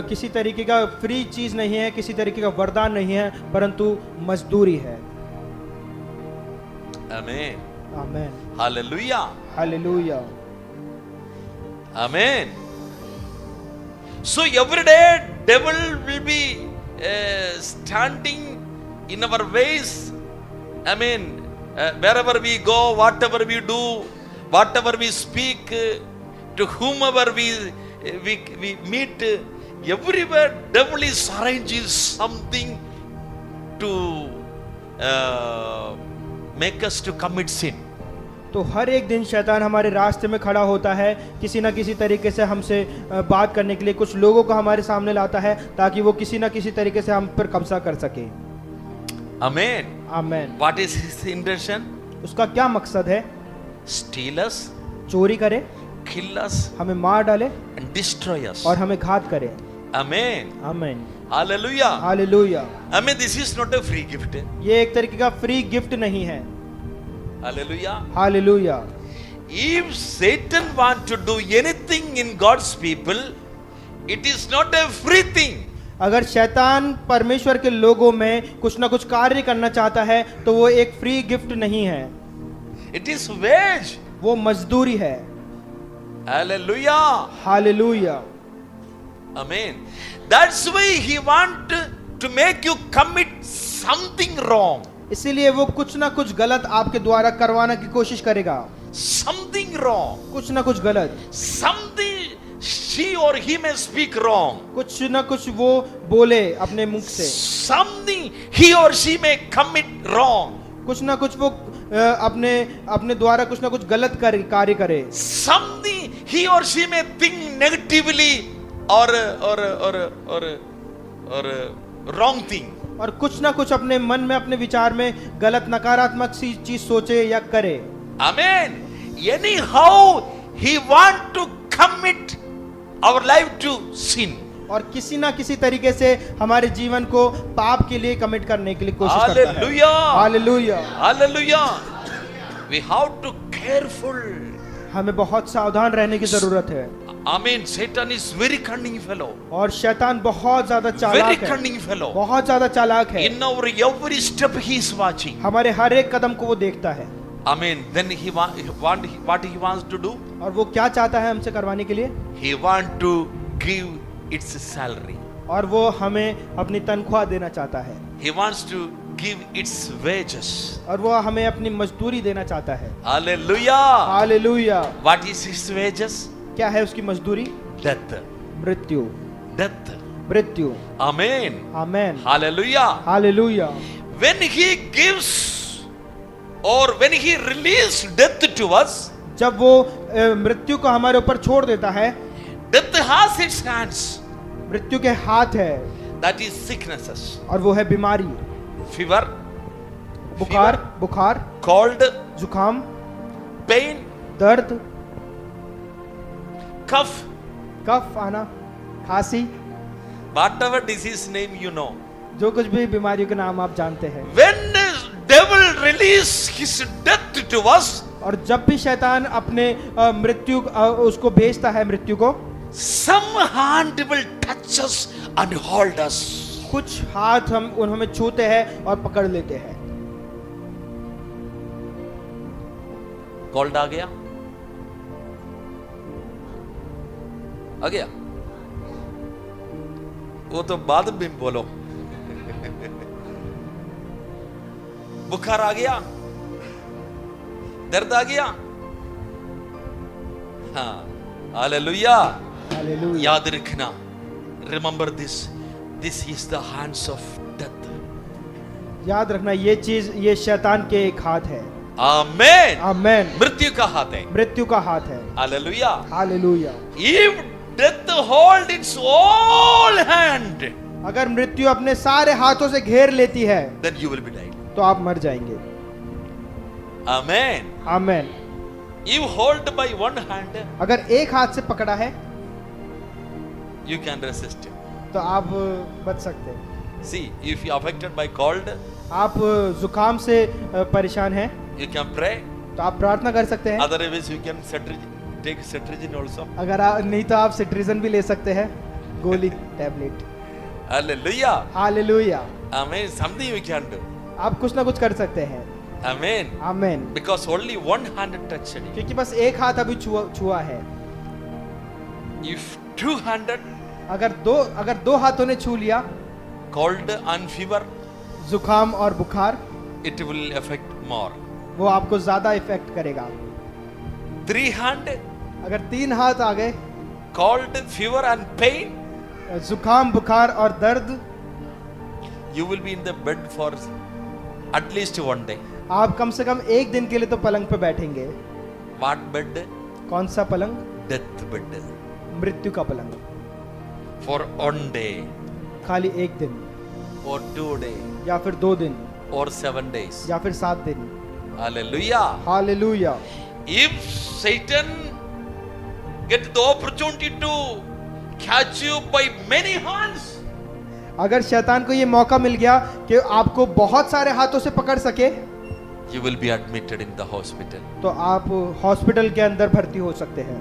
किसी तरीके का फ्री चीज नहीं है, किसी तरीके का वरदान नहीं है, परंतु मजदूरी है। Amen. Amen. Hallelujah. Hallelujah. Amen. So every day devil will be standing in our ways. Amen. Wherever we go, whatever we do, whatever we speak, to whomever we meet, everywhere devil is arranging something to make us to commit sin. तो हर एक दिन शैतान हमारे रास्ते में खड़ा होता है, किसी ना किसी तरीके से हमसे बात करने के लिए कुछ लोगों को हमारे सामने लाता है ताकि वो किसी ना किसी तरीके से हम पर कब्जा कर सके। Amen. Amen. What is his intention? उसका क्या मकसद है? Steal us, चोरी करे, kill us, हमें मार डाले and destroy us. और हमें घात करे। Amen. Amen. Hallelujah. Hallelujah. Amen. This is not a free gift. ये एक तरीके का फ्री गिफ्ट नहीं है। Hallelujah. Hallelujah. If Satan want to do anything in God's people, it is not a free thing. अगर शैतान परमेश्वर के लोगों में कुछ ना कुछ कार्य करना चाहता है तो वो एक फ्री गिफ्ट नहीं है, It is wage. वो मजदूरी है। Hallelujah. Hallelujah. Amen. That's why he want to make you commit something wrong. इसीलिए वो कुछ ना कुछ गलत आपके द्वारा करवाने की कोशिश करेगा। something wrong, कुछ ना कुछ गलत, something she or he may speak wrong, कुछ ना कुछ वो बोले अपने मुख से, something he or she may commit wrong, कुछ ना कुछ वो अपने अपने द्वारा कुछ ना कुछ गलत कार्य करे, something he or she may think negatively or wrong thing. और कुछ ना कुछ अपने मन में अपने विचार में गलत नकारात्मक सी चीज सोचे या करे. Amen. Anyhow, he want to commit our life to sin. और किसी ना किसी तरीके से हमारे जीवन को पाप के लिए कमिट करने के लिए कोशिश करता है. Hallelujah. Hallelujah. Hallelujah. We have to careful. हमें बहुत सावधान रहने की जरूरत है. Amen. Satan is very cunning fellow. और शैतान बहुत ज्यादा Very चालाक है, cunning fellow. बहुत ज्यादा चालाक है. In our every step he is watching. हमारे हर एक कदम को वो देखता है. Amen. Then he what he wants to do? और वो क्या चाहता है हमसे करवाने के लिए? He want to give its salary. और वो हमें अपनी तनख्वाह देना चाहता है. He wants to give its wages. और वो हमें अपनी मजदूरी देना चाहता है. Hallelujah. Hallelujah. What is his wages? क्या है उसकी मजदूरी? Death. मृत्यु. Death. मृत्यु. Amen. Amen. Hallelujah. Hallelujah. When he gives or when he release death to us, जब वो मृत्यु को हमारे ऊपर छोड़ देता है, death has its hands. मृत्यु के हाथ है, That is sicknesses. और वो है बीमारी, Fever. बुखार, बुखार, Cold. जुकाम, Pain. दर्द, Cough. कफ आना, खांसी, Whatever disease name you know. जो कुछ भी बीमारियों के नाम आप जानते हैं. When the devil release his death to us, और जब भी शैतान अपने मृत्यु उसको भेजता है, मृत्यु को, some hand will touch us and hold us. कुछ हाथ हम हमें छूते हैं और पकड़ लेते हैं. Cold आ गया? आ गया? वो तो बाद में बोलो. बुखार आ गया? दर्द आ गया? हाँ. हालेलुया. हालेलुया. याद रखना. Remember this. This is the hands of death. याद रखना, ये चीज ये शैतान के एक हाथ है. Amen. आमेन. मृत्यु का हाथ है. मृत्यु का हाथ है. Hallelujah. Hallelujah. If death hold its all hand, अगर मृत्यु अपने सारे हाथों से घेर लेती है, then you will be died. तो आप मर जाएंगे. Amen. Amen. You hold by one hand, अगर एक हाथ से पकड़ा है, you can resist it. तो आप बच सकते हैं. See, if you are affected by cold, आप जुकाम से परेशान हैं, you can pray. तो आप प्रार्थना कर सकते हैं. Otherwise, you can take cetirizine also. अगर नहीं तो आप सिट्रिजन भी ले सकते हैं, गोली, tablet. Hallelujah. Hallelujah. Amen. Something you can do. आप कुछ ना कुछ कर सकते हैं. Amen. Amen. Because only one hand touched it. क्योंकि बस एक हाथ अभी छुआ है. If two-handed, अगर दो हाथों ने छू लिया, cold and fever, जुकाम और बुखार, it will affect more. वो आपको ज्यादा इफेक्ट करेगा. Three-handed, अगर तीन हाथ आ गए, cold, fever and pain, जुकाम, बुखार और दर्द, you will be in the bed for at least one day. आप कम से कम एक दिन के लिए तो पलंग पे बैठेंगे. What bed? कौन सा पलंग? Death bed. मृत्यु का पलंग. For one day, खाली एक दिन, or 2 days, या फिर 2 दिन, or 7 days. या फिर 7 दिन. Hallelujah. Hallelujah. If Satan get the opportunity to catch you by many hands, अगर शैतान को ये मौका मिल गया कि आपको बहुत सारे हाथों से पकड़ सके, you will be admitted in the hospital. तो आप हॉस्पिटल के अंदर भर्ती हो सकते हैं.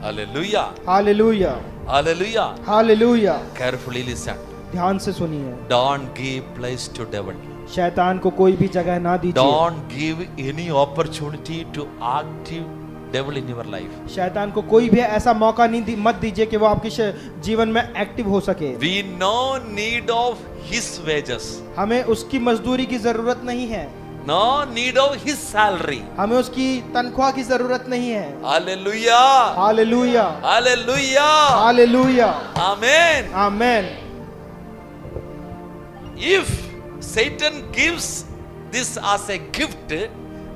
Hallelujah. Hallelujah. Hallelujah. Hallelujah. Carefully listen. ध्यान से सुनिए. Don't give place to devil. शैतान को कोई भी जगह ना दीजिए. Don't give any opportunity to active devil in your life. शैतान को कोई भी ऐसा मौका मत दीजिए कि वो आपके जीवन में एक्टिव हो सके. We no need of his wages. हमें उसकी मजदूरी की जरूरत नहीं है. No need of his salary. हमें उसकी तनख्वाह की जरूरत नहीं है। Hallelujah. Hallelujah, Hallelujah. Hallelujah, Amen. Amen. If Satan gives this as a gift,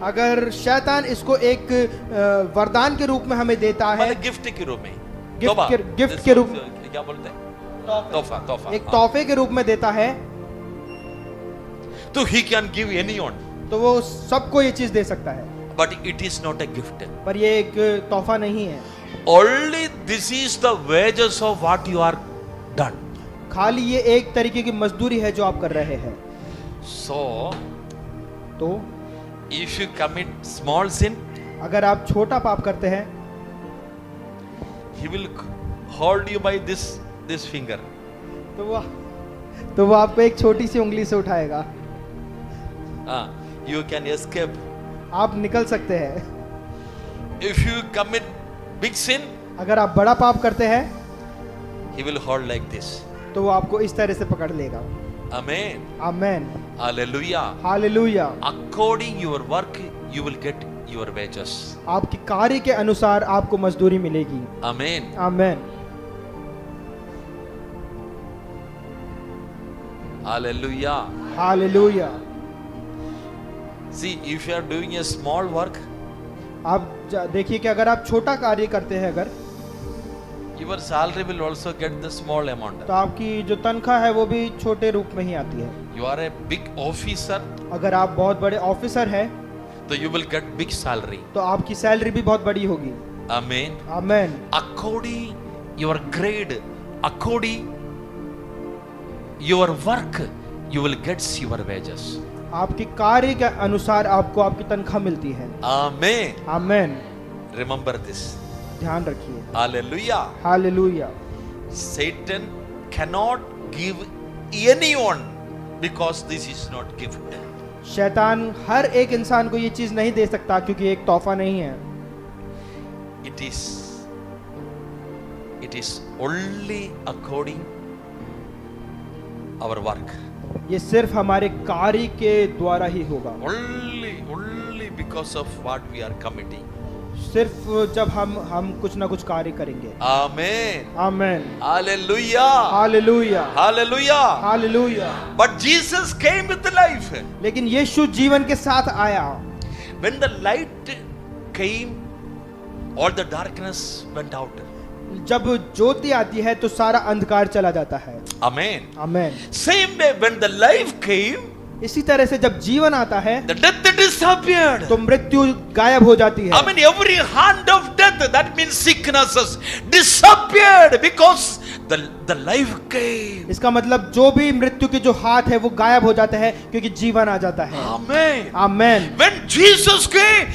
अगर शैतान इसको एक वरदान के रूप में हमें देता है, मतलब गिफ्ट के रूप में, गिफ्ट के रूप, क्या बोलते हैं, तोहफा, तोहफा, एक तोहफे के रूप में देता है, तो he can give anyone, तो वो सबको ये चीज दे सकता है, but it is not a gift. पर ये एक तोहफा नहीं है। Only this is the wages of what you are done. खाली ये एक तरीके की मजदूरी है जो आप कर रहे हैं। So तो if you commit small sin, अगर आप छोटा पाप करते हैं, he will hold you by this finger. तो वो आपको एक छोटी सी उंगली से उठाएगा, You can escape. आप निकल सकते हैं। If you commit big sin, अगर आप बड़ा पाप करते हैं, he will hold like this. तो वो आपको इस तरह से पकड़ लेगा। Amen. Amen, Hallelujah. Hallelujah. According your work, you will get your wages. आपकी कार्य के अनुसार आपको मजदूरी मिलेगी। Amen. Amen, Hallelujah. Hallelujah. See, if you are doing a small work, आप देखिए कि अगर आप छोटा कार्य करते हैं, अगर your salary will also get the small amount. तो आपकी जो तनख्वाह है वो भी छोटे रूप में ही आती है। You are a big officer, अगर आप बहुत बड़े ऑफिसर हैं, so you will get big salary. तो आपकी सैलरी भी बहुत बड़ी होगी। Amen. Amen, According your grade, according your work, you will get your wages. आपकी कार्य के अनुसार आपको आपकी तनख्वाह मिलती है। Amen. Amen, Remember this. ध्यान रखिए। Hallelujah. Hallelujah. Satan cannot give anyone because this is not gift. शैतान हर एक इंसान को ये चीज नहीं दे सकता क्योंकि एक तोहफा नहीं है। It is only according our work. ये सिर्फ हमारे कार्य के द्वारा ही होगा। Only because of what we are committing. सिर्फ जब हम कुछ ना कुछ कार्य करेंगे। Amen. Amen, Hallelujah. Hallelujah, Hallelujah. Hallelujah. But Jesus came with life. लेकिन यीशु जीवन के साथ आया। When the light came, all the darkness went out. जब ज्योति आती है तो सारा अंधकार चला जाता है। Amen. Amen. Same way when the life came, इसी तरह से जब जीवन आता है the death disappeared. तो मृत्यु गायब हो जाती है। I mean, every hand of death, that means sicknesses, disappeared because the life came. इसका मतलब जो भी मृत्यु के जो हाथ है वो गायब हो जाते हैं क्योंकि जीवन आ जाता है। Amen. Amen. When Jesus came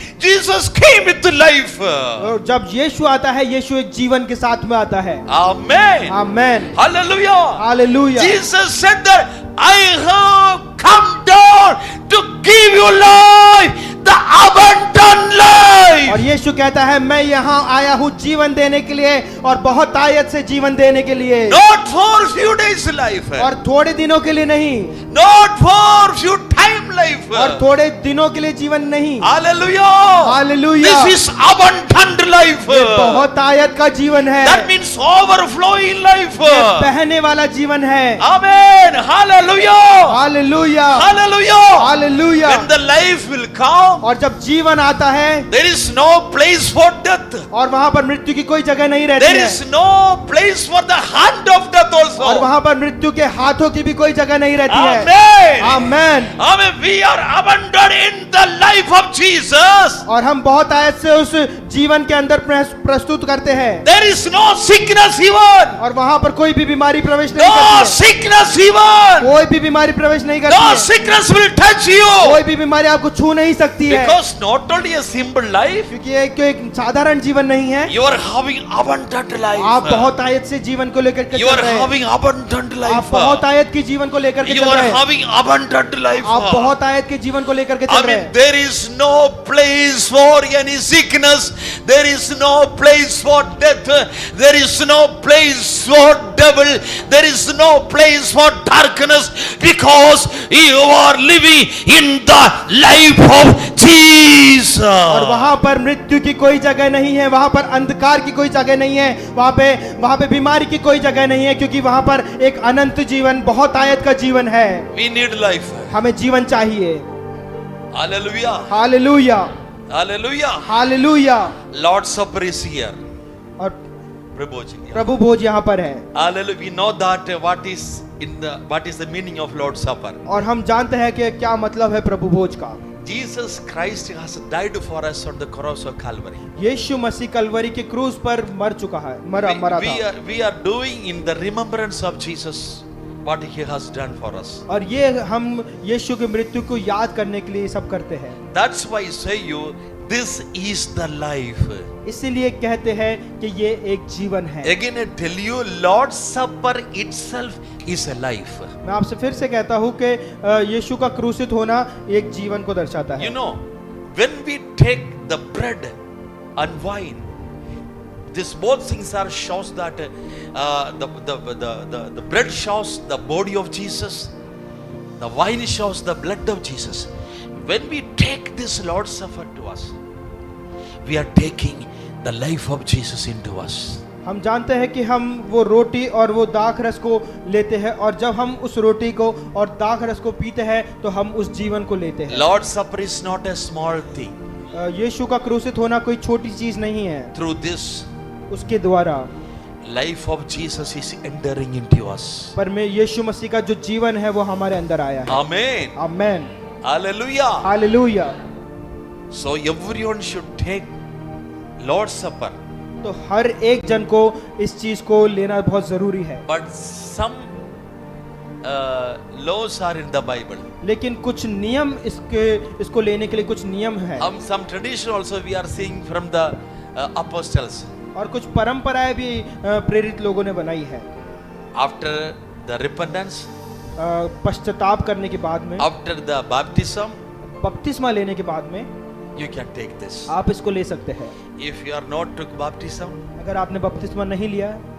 with the life. और जब यीशु आता है, यीशु एक जीवन के साथ में आता है। Amen. Amen, Hallelujah. Hallelujah. Jesus said that I have come down to give you life, the abundant life. और यीशु कहता है मैं यहाँ आया हूँ जीवन देने के लिए और बहुत आयत से जीवन देने के लिए। Not for few days life. और थोड़े दिनों के लिए नहीं, Not for few time life. और थोड़े दिनों के लिए जीवन नहीं। Hallelujah. Hallelujah. This is abundant life. ये बहुत आयत का जीवन है। That means overflowing life. ये बहने वाला जीवन है। Amen. Hallelujah. Hallelujah, Hallelujah. Hallelujah. When the life will come, और जब जीवन आता है there is no place for death. और वहां पर मृत्यु की कोई जगह नहीं रहती There है, is no place for the hand of death also. और वहां पर मृत्यु के हाथों की भी कोई जगह नहीं रहती है। Amen. Amen. Amen. We are abundant in the life of Jesus. और हम बहुत आयत से उस जीवन के अंदर प्रस्तुत करते हैं। There is no sickness even. और वहां पर कोई भी बीमारी प्रवेश नहीं No करती है। sickness even. कोई भी बीमारी प्रवेश नहीं करती No है। sickness will touch you. कोई भी बीमारी आपको छू नहीं सकती है, Because not only a simple life, क्योंकि ये एक साधारण जीवन नहीं है। you are having abundant life. आप बहुत आयत से जीवन को लेकर के You चल are रहे हैं। having abundant life. आप बहुत आयत के जीवन को लेकर के You चल are रहे हैं। having abundant life. आप बहुत आयत के जीवन को लेकर के I चल रहे mean, हैं। there is no place for any sickness There is no place for death. There is no place for devil. There is no place for darkness, because you are living in the life of Jesus. और वहां पर मृत्यु की कोई जगह नहीं है, वहां पर अंधकार की कोई जगह नहीं है, वहां पे बीमारी की कोई जगह नहीं है, क्योंकि वहां पर एक अनंत जीवन, बहुत आयत का जीवन है। We need life. हमें जीवन चाहिए। Hallelujah. Hallelujah, Hallelujah. Hallelujah. Lord's Supper is here. और प्रभु जी। प्रभु भोज यहाँ पर है। Hallelujah. We know that what is the meaning of Lord's Supper. और हम जानते हैं कि क्या मतलब है प्रभु भोज का। Jesus Christ has died for us on the cross of Calvary. यीशु मसीह कलवरी के क्रूस पर मर चुका है, मरा था। We are doing in the remembrance of Jesus what he has done for us. और ये हम यीशु की मृत्यु को याद करने के लिए सब करते हैं। That's why I say you, this is the life. इसीलिए कहते हैं कि ये एक जीवन है। Again I tell you, Lord's Supper itself is a life. मैं आपसे फिर से कहता हूँ कि यीशु का क्रूसित होना एक जीवन को दर्शाता है। You know, when we take the bread and wine, this both things are shows that the bread shows the body of Jesus, the wine shows the blood of Jesus. When we take this Lord's Supper to us, we are taking the life of Jesus into us. हम जानते हैं कि हम वो रोटी और वो दाख रस को लेते हैं, और जब हम उस रोटी को और दाख रस को पीते हैं तो हम उस जीवन को लेते हैं। Lord's Supper is not a small thing. यीशु का क्रूसित होना कोई छोटी चीज नहीं है। Through this, उसके द्वारा life of Jesus is entering into us. पर में यीशु मसीह का जो जीवन है वो हमारे अंदर आया है। Amen. Amen, Hallelujah. Hallelujah. So everyone should take Lord's Supper. तो हर एक जन को इस चीज को लेना बहुत जरूरी है। But some laws are in the Bible. लेकिन कुछ नियम इसको लेने के लिए कुछ नियम है। Some tradition also we are seeing from the apostles. और कुछ परंपराएं भी प्रेरित लोगों ने बनाई है। After the repentance, पश्चाताप करने के बाद में, after the baptism, बपतिस्मा लेने के बाद में you can take this. आप इसको ले सकते हैं। If you are not took baptism, अगर आपने बपतिस्मा नहीं लिया है,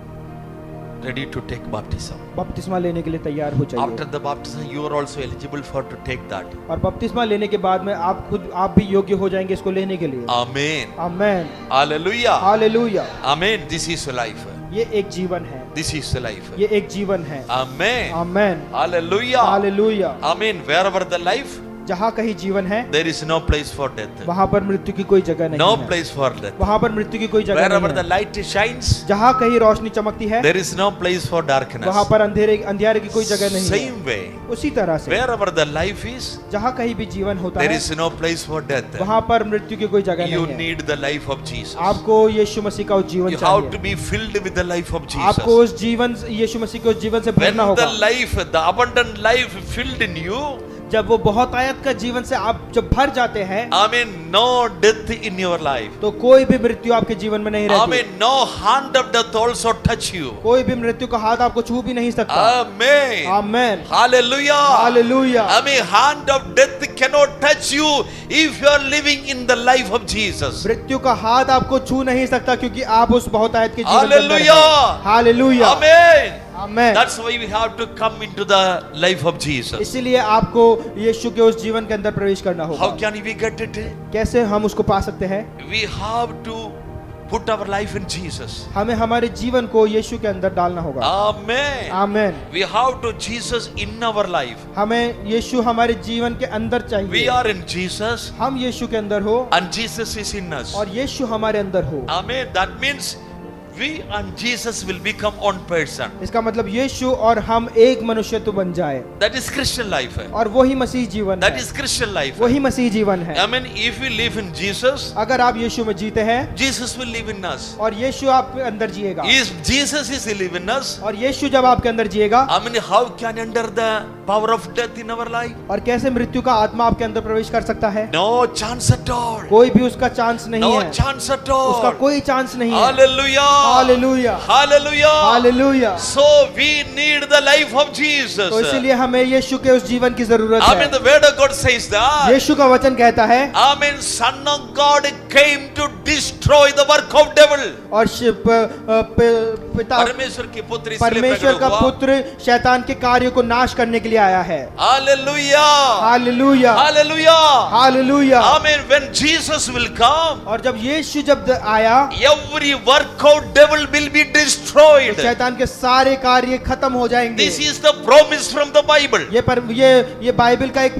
ready to take baptism. बपतिस्मा लेने के लिए तैयार हो जाइए। After the baptism, you are also eligible for to take that. और बपतिस्मा लेने के बाद में आप भी योग्य हो जाएंगे इसको लेने के लिए। Amen. Amen, Hallelujah. Hallelujah. Amen. This is life. ये एक जीवन है। This is life. ये एक जीवन है। Amen. Amen, Hallelujah. Hallelujah. Amen. Wherever the life, जहाँ कहीं जीवन है there is no place for death. वहाँ पर मृत्यु की कोई जगह नहीं No है। place for death. वहाँ पर मृत्यु की कोई जगह Wherever नहीं the है। light shines, जहाँ कहीं रोशनी चमकती है there is no place for darkness. वहाँ पर अंधेरे की कोई जगह नहीं Same है। way, उसी तरह से wherever the life is, जहाँ कहीं भी जीवन होता there है is no place for death. वहाँ पर मृत्यु की कोई जगह You नहीं है। need the life of Jesus. आपको यीशु मसीह का उस जीवन You have to चाहिए। be filled with the life of आपको Jesus. उस जीवन यीशु मसीह के उस जीवन से When भरना the होगा। life, the abundant life filled in you, जब वो बहुत आयत का जीवन से आप जब भर जाते हैं, Amen, no death in your life. तो कोई भी मृत्यु आपके जीवन में नहीं रहती। Amen, no hand of death also touch you. कोई भी मृत्यु का हाथ आपको छू भी नहीं सकता। Amen. Amen, Hallelujah. Hallelujah. Amen. Hand of death cannot touch you if you are living in the life of Jesus. मृत्यु का हाथ आपको छू नहीं सकता क्योंकि आप उस बहुत आयत के जीवन के अंदर हैं। Hallelujah. Hallelujah, Amen. Amen. That's why we have to come into the life of Jesus. इसीलिए आपको यीशु के उस जीवन के अंदर प्रवेश करना How होगा। can we get it? कैसे हम उसको पा सकते हैं? We have to put our life in Jesus. हमें हमारे जीवन को यीशु के अंदर डालना होगा। Amen. Amen. We have to Jesus in our life. हमें यीशु हमारे जीवन के अंदर We चाहिए। are in Jesus हम यीशु के अंदर हो and Jesus is in us. और यीशु हमारे अंदर हो। Amen. That means we and Jesus will become one person. इसका मतलब यीशु और हम एक मनुष्यत्व बन जाए, That is Christian life. और वही मसीह जीवन That है। is Christian life. वही मसीह जीवन है। Amen. If we live in Jesus, अगर आप यीशु में जीते हैं Jesus will live in us. और यीशु आपके अंदर जिएगा, If Jesus is live in us, और यीशु जब आपके अंदर जिएगा, I mean, how can enter the power of death in our life? और कैसे मृत्यु का आत्मा आपके अंदर प्रवेश कर सकता है? No chance at all. कोई भी उसका चांस नहीं No है, chance at उसका all. कोई चांस नहीं है। Hallelujah. Hallelujah. Hallelujah. Hallelujah. So we need the life of Jesus. तो इसीलिए हमें यीशु के उस जीवन की जरूरत Amen. है। The word of God says that. यीशु का वचन कहता है, Amen. Son of God came to destroy the work of devil. और पिता परमेश्वर की पुत्र इसलिए परमेश्वर प्रकट का हुआ। पुत्र शैतान के कार्यों को नाश करने के लिए आया है। Hallelujah. Hallelujah, Hallelujah. Hallelujah. Amen. When Jesus will come, और जब यीशु जब आया, every work of devil will be destroyed. शैतान के सारे कार्य खत्म हो जाएंगे। This is the promise from the Bible. ये बाइबल का एक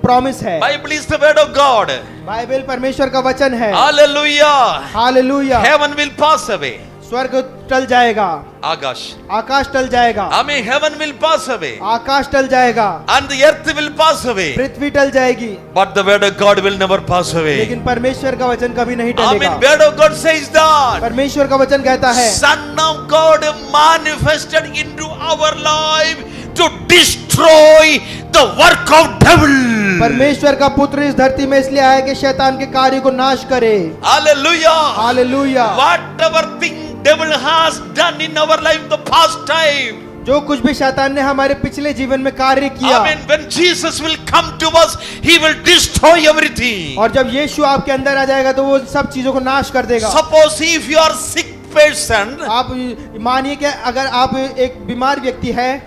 प्रॉमिस है। Bible is the word of God. Bible परमेश्वर का वचन है। Hallelujah. Hallelujah. Heaven will pass away. स्वर्ग टल जाएगा, Akash. आकाश टल जाएगा, Amen. Heaven will pass away. आकाश टल जाएगा, And the earth will pass away. पृथ्वी टल जाएगी, But the word of God will never pass away. लेकिन परमेश्वर का वचन कभी नहीं टलेगा। Amen. Word of God says that. परमेश्वर का वचन कहता है, Son of God manifested into our life to destroy the work of devil. परमेश्वर का पुत्र इस धरती में इसलिए आया कि शैतान के कार्य को नाश करे। Hallelujah. Hallelujah. Whatever thing devil has done in our life the past time. जो कुछ भी शैतान ने हमारे पिछले जीवन में कार्य किया, Amen. When Jesus will come to us, he will destroy everything. और जब यीशु आपके अंदर आ जाएगा तो वो सब चीजों को नाश कर देगा। Suppose if you are sick person, आप मानिए कि अगर आप एक बीमार व्यक्ति है,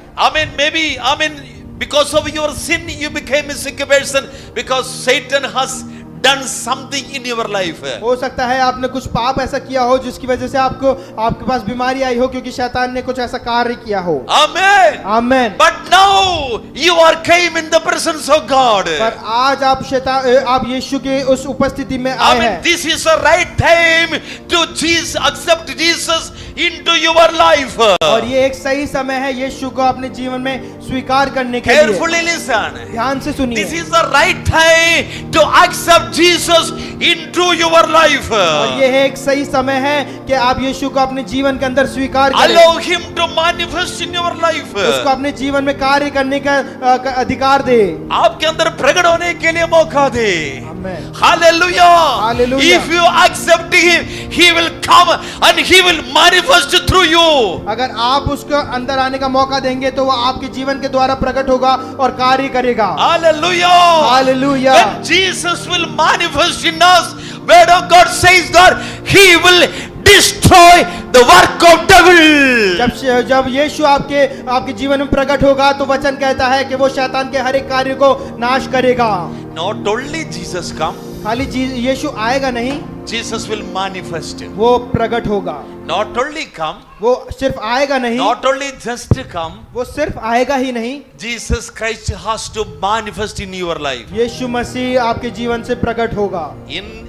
because of your sin you became a sick person because Satan has done something in your life. हो सकता है आपने कुछ पाप ऐसा किया हो जिसकी वजह से आपके पास बीमारी आई हो, क्योंकि शैतान ने कुछ ऐसा कार्य किया हो। Amen. Amen. But now you are came in the presence of God. पर आज आप यीशु के उस उपस्थिति में आए Amen. हैं। This is the right time to accept Jesus into your life. और ये एक सही समय है यीशु को अपने जीवन में स्वीकार करने के लिए। Carefully listen. ध्यान से सुनिए। This is the right time to accept Jesus into your life. और ये है एक सही समय है कि आप यीशु को अपने जीवन के अंदर स्वीकार करें। Allow him to manifest in your life. उसको अपने जीवन में कार्य करने का अधिकार दे। आपके अंदर प्रकट होने के लिए मौका दे। आमेन। Hallelujah. Hallelujah. If you accept him, he will come and he will manifest through you. अगर आप उसको अंदर आने का मौका देंगे तो वो आपके जीवन के द्वारा प्रकट होगा और कार्य करेगा। Hallelujah. Hallelujah. When Jesus will manifest in us, word of God says that he will destroy the work of devil. जब यीशु आपके जीवन में प्रकट होगा तो वचन कहता है कि वो शैतान के हर एक कार्य को नाश करेगा। Not only Jesus come, खाली यीशु आएगा नहीं, Jesus will manifest. वो प्रकट होगा। Not only come, वो सिर्फ आएगा नहीं, not only just come, वो सिर्फ आएगा ही नहीं, Jesus Christ has to manifest in your life. यीशु मसीह आपके जीवन से प्रकट होगा। In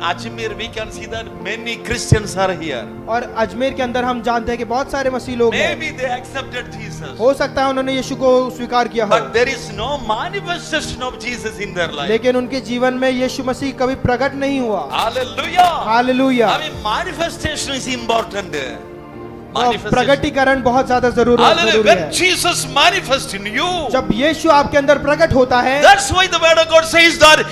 Ajmer we can see that many Christians are here. और अजमेर के अंदर हम जानते हैं कि बहुत सारे मसीह लोग हैं। Maybe they accepted Jesus, हो सकता है उन्होंने यीशु को स्वीकार किया हो, but there is no manifestation of Jesus in their life. लेकिन उनके जीवन में यीशु मसीह कभी प्रकट नहीं हुआ। Hallelujah. Hallelujah. I mean, manifestation is important. प्रकटीकरण बहुत ज्यादा जरूरी Hallelujah. है। When Jesus manifests in you, जब यीशु आपके अंदर प्रकट होता है, that's why the word of God says that,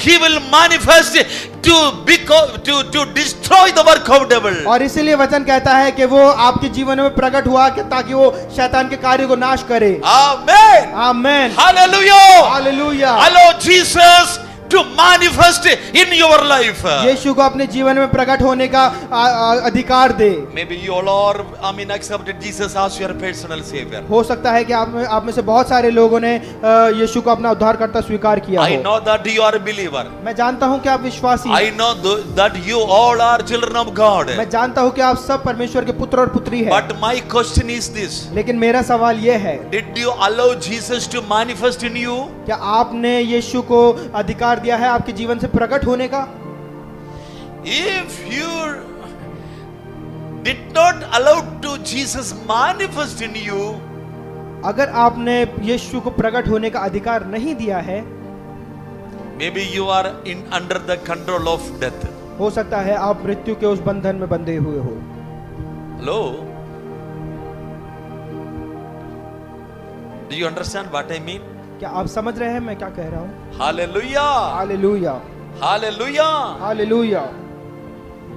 he will manifest to destroy the work of devil. और इसीलिए वचन कहता है कि वो आपके जीवन में प्रकट हुआ कि ताकि वो शैतान के कार्य को नाश करे। Amen. Amen. Hallelujah. Hallelujah. Allow Jesus to manifest in your life. यीशु को अपने जीवन में प्रकट होने का अधिकार दे। Maybe you all are, accepted Jesus as your personal savior. हो सकता है कि आप में से बहुत सारे लोगों ने यीशु को अपना उद्धारकर्ता स्वीकार किया I हो। know that you are a believer. मैं जानता हूं कि आप विश्वासी I हैं। know that you all are children of God. मैं जानता हूं कि आप सब परमेश्वर के पुत्र और पुत्री हैं। But my question is this. लेकिन मेरा सवाल ये है, Did you allow Jesus to manifest in you? क्या आपने यीशु को अधिकार दिया है आपके जीवन से प्रकट होने का? If you did not allow to Jesus manifest in you, अगर आपने यीशु को प्रकट होने का अधिकार नहीं दिया है, maybe you are under the control of death. हो सकता है आप मृत्यु के उस बंधन में बंधे हुए हो। Hello? Do you understand what I mean? क्या आप समझ रहे हैं मैं क्या कह रहा हूँ? Hallelujah. Hallelujah. Hallelujah. Hallelujah.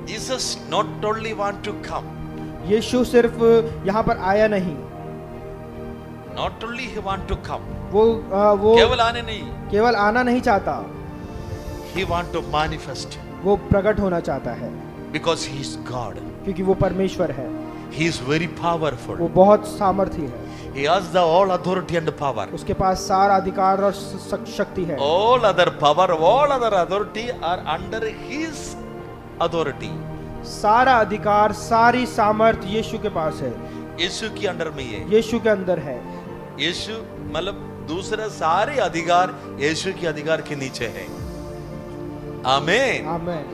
Jesus not only want to come, यीशु सिर्फ यहाँ पर आया नहीं, not only he want to come, वो केवल आने नहीं, केवल आना नहीं चाहता, he want to manifest वो प्रकट होना चाहता है, because he is God. क्योंकि वो परमेश्वर है, He is very powerful. वो बहुत सामर्थी है, He has the all authority and power. उसके पास सारा अधिकार और शक्ति है। All other power, all other authority are under his authority. सारा अधिकार, सारी सामर्थ यीशु के पास है, यीशु के अंडर में है। यीशु के अंदर है। यीशु मतलब दूसरे सारे अधिकार यीशु के अधिकार के नीचे है। आमीन। आमीन।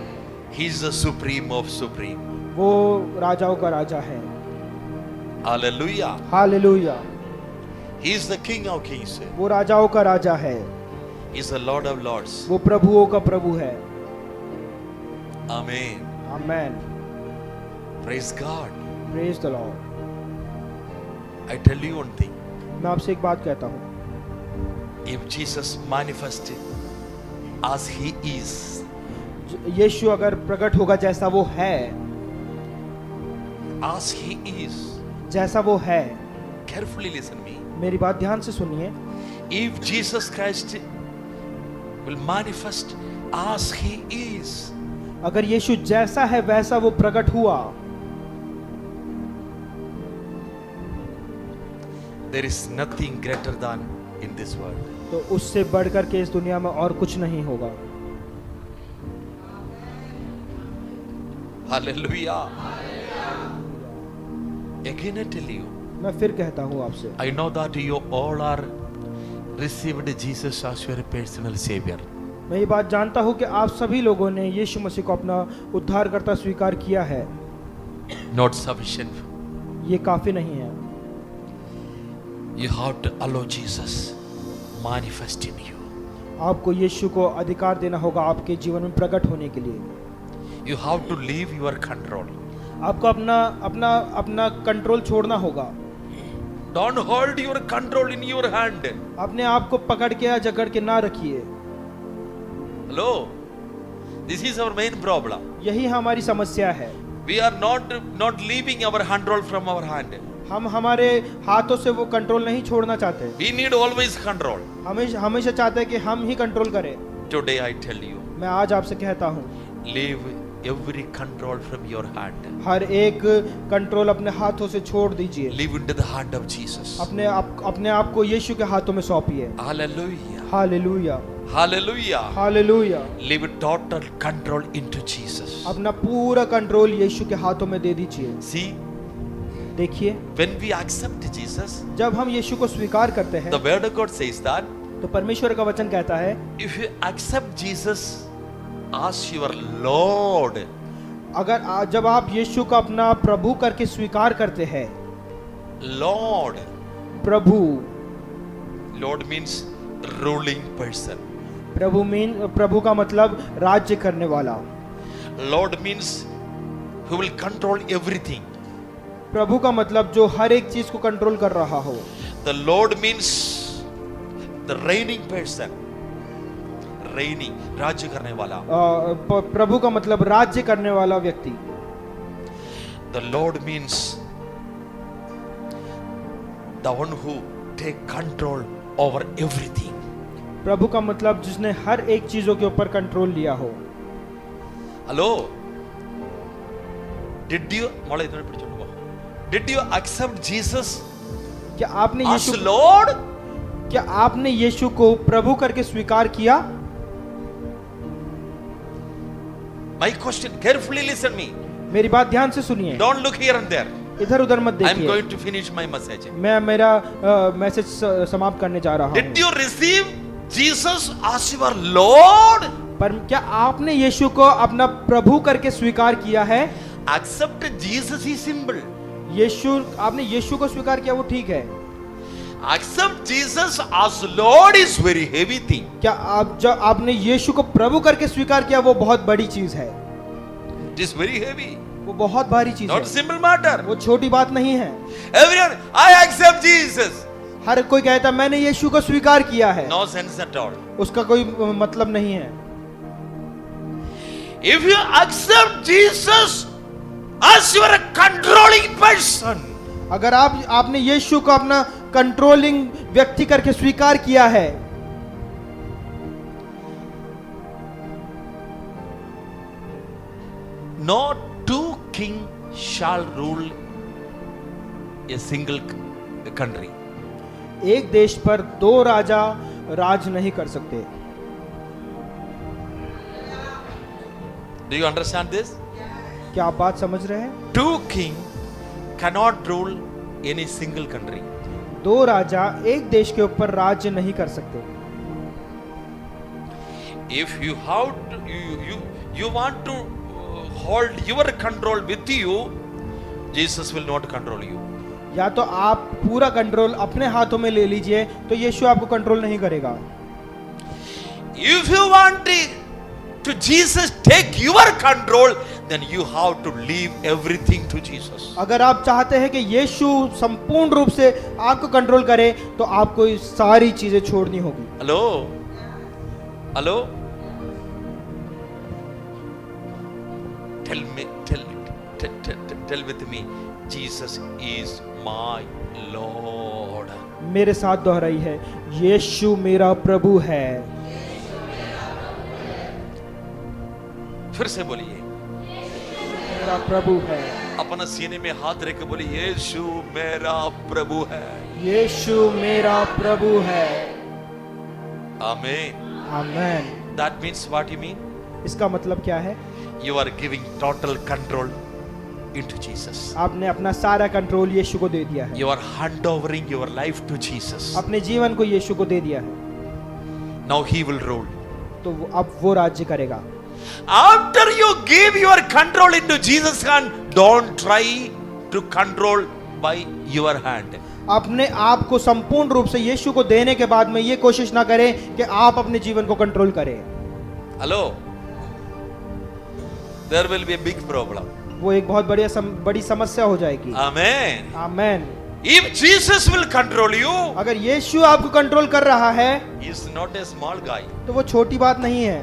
He is the supreme of supreme. वो राजाओं का राजा है। Hallelujah. Hallelujah. He is the king of kings. वो राजाओं का राजा है। He is the Lord of lords. वो प्रभुओं का प्रभु है। Amen. आमीन। Praise God. Praise the Lord. I tell you one thing. मैं आपसे एक बात कहता हूँ, If Jesus manifested as he is, यीशु अगर प्रकट होगा जैसा वो है, as he is, जैसा वो है, carefully listen me. मेरी बात ध्यान से सुनिए, If Jesus Christ will manifest as he is, अगर यीशु जैसा है वैसा वो प्रकट हुआ, there is nothing greater than in this world. तो उससे बढ़कर के इस दुनिया में और कुछ नहीं होगा। Hallelujah. Again I tell you, मैं फिर कहता हूँ आपसे, I know that you all are received Jesus as your personal savior. मैं ये बात जानता हूँ कि आप सभी लोगों ने यीशु मसीह को अपना उद्धारकर्ता स्वीकार किया है। Not sufficient. ये काफी नहीं है, You have to allow Jesus manifest in you. आपको यीशु को अधिकार देना होगा आपके जीवन में प्रकट होने के लिए। You have to leave your control. आपको अपना कंट्रोल छोड़ना होगा। Don't hold your control in your hand. अपने आप को पकड़ के या जकड़ के ना रखिए। Hello. This is our main problem. यही हमारी समस्या है। We are not leaving our control from our hand. हम हमारे हाथों से वो कंट्रोल नहीं छोड़ना चाहते, We need always control. हमेशा चाहते हैं कि हम ही कंट्रोल करें। Today I tell you, मैं आज आपसे कहता हूँ, leave every control from your hand. हर एक कंट्रोल अपने हाथों से छोड़ दीजिए, Leave into the hand of Jesus. अपने आप को यीशु के हाथों में सौंपिए। Hallelujah. Hallelujah, Hallelujah. Hallelujah. Leave total control into Jesus. अपना पूरा कंट्रोल यीशु के हाथों में दे दीजिए। See, देखिए, when we accept Jesus, जब हम यीशु को स्वीकार करते हैं, the word of God says that तो परमेश्वर का वचन कहता है, if you accept Jesus as your Lord, जब आप यीशु को अपना प्रभु करके स्वीकार करते हैं, Lord, Lord means ruling person. प्रभु का मतलब राज्य करने वाला। Lord means who will control everything. प्रभु का मतलब जो हर एक चीज को कंट्रोल कर रहा हो। The Lord means the reigning person. Reigning, राज्य करने वाला। प्रभु का मतलब राज्य करने वाला व्यक्ति। The Lord means the one who take control over everything. प्रभु का मतलब जिसने हर एक चीजों के ऊपर कंट्रोल लिया हो। Hello, did you accept Jesus क्या आपने as यीशु Lord? क्या आपने यीशु को प्रभु करके स्वीकार किया? My question, carefully listen me. मेरी बात ध्यान से सुनिए, Don't look here and there. इधर उधर मत I am देखिए। going to finish my message. मैं मेरा मैसेज समाप्त करने जा रहा Did हूँ। you receive Jesus as your Lord? पर क्या आपने यीशु को अपना प्रभु करके स्वीकार किया है? Accept Jesus is simple. आपने यीशु को स्वीकार किया, वो ठीक है। Accept Jesus as Lord is very heavy thing. क्या जब आपने यीशु को प्रभु करके स्वीकार किया, वो बहुत बड़ी चीज है। It is very heavy. वो बहुत भारी चीज Not है, simple matter. वो छोटी बात नहीं है। Everyone, I accept Jesus. हर कोई कहता मैंने यीशु को स्वीकार किया है, No sense at all. उसका कोई मतलब नहीं है। If you accept Jesus as your controlling person, अगर आपने यीशु को अपना कंट्रोलिंग व्यक्ति करके स्वीकार किया है, no two kings shall rule a single country. एक देश पर दो राजा राज नहीं कर सकते। Do you understand this? क्या आप बात समझ रहे हैं? Two kings cannot rule any single country. दो राजा एक देश के ऊपर राज्य नहीं कर सकते। If you have to, you want to hold your control with you, Jesus will not control you. या तो आप पूरा कंट्रोल अपने हाथों में ले लीजिए तो यीशु आपको कंट्रोल नहीं करेगा। If you want to Jesus take your control, then you have to leave everything to Jesus. अगर आप चाहते हैं कि यीशु संपूर्ण रूप से आपको कंट्रोल करे तो आपको ये सारी चीजें छोड़नी होगी। Hello? Hello? Tell with me, Jesus is my Lord. मेरे साथ दोहराई है, यीशु मेरा प्रभु है। फिर से बोलिए, मेरा प्रभु है। अपना सीने में हाथ रख के बोलिए, यीशु मेरा प्रभु है। यीशु मेरा प्रभु है। आमीन। आमेन। That means what you mean? इसका मतलब क्या है? You are giving total control into Jesus. आपने अपना सारा कंट्रोल यीशु को दे दिया है। You are handovering your life to Jesus. अपने जीवन को यीशु को दे दिया है। Now he will rule. तो अब वो राज्य करेगा। After you give your control into Jesus' hand, don't try to control by your hand. अपने आप को संपूर्ण रूप से यीशु को देने के बाद में ये कोशिश ना करें कि आप अपने जीवन को कंट्रोल करें। Hello? There will be a big problem. वो एक बहुत बड़ी समस्या हो जाएगी। Amen. Amen. If Jesus will control you, अगर यीशु आपको कंट्रोल कर रहा है he is not a small guy. तो वो छोटी बात नहीं है।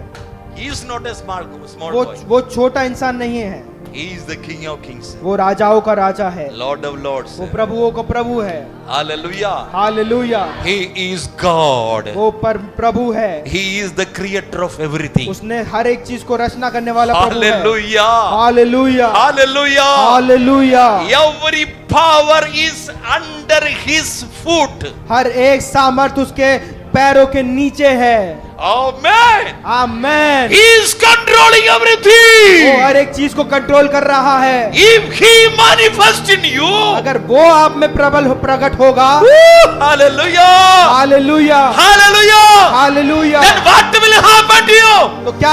He is not a small boy. वो छोटा इंसान नहीं है। He is the King of Kings. वो राजाओं का राजा है। Lord of Lords. वो प्रभुओं का प्रभु है। Hallelujah. Hallelujah. He is God. वो प्रभु है। He is the creator of everything. उसने हर एक चीज को रचना करने वाला प्रभु है। Hallelujah. Hallelujah. Hallelujah. Hallelujah. Every power is under his foot. हर एक सामर्थ उसके पैरों के नीचे है। Amen. Amen. He is controlling everything. वो हर एक चीज को कंट्रोल कर रहा है। If he manifests in you, अगर वो आप में प्रकट होगा, hallelujah. Hallelujah. Hallelujah. Hallelujah. Then what will happen to you? तो क्या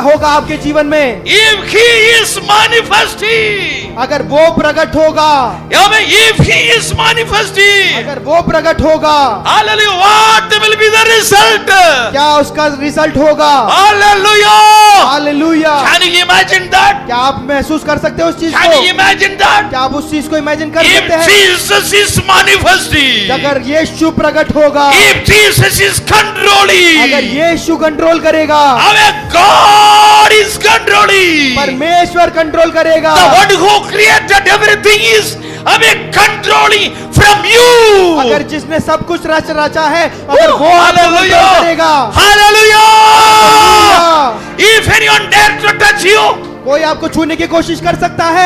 होगा आपके जीवन में? If he is manifesting, अगर वो प्रकट होगा, if he is manifesting, अगर वो प्रकट होगा, hallelujah, what will be the result? क्या उसका रिजल्ट होगा? Hallelujah. Hallelujah. Can you imagine that? क्या आप महसूस कर सकते हो उस चीज Can you को? imagine that? क्या आप उस चीज को इमेजिन कर If सकते हैं? Jesus is manifesting, अगर यीशु प्रकट होगा, if Jesus is controlling, अगर यीशु कंट्रोल करेगा, our God is controlling. परमेश्वर कंट्रोल करेगा। The one who created everything is controlling from you. अगर जिसने सब कुछ रचा है, अगर वो आपको कंट्रोल करेगा, Hallelujah. If anyone dare to touch you, कोई आपको छूने की कोशिश कर सकता है?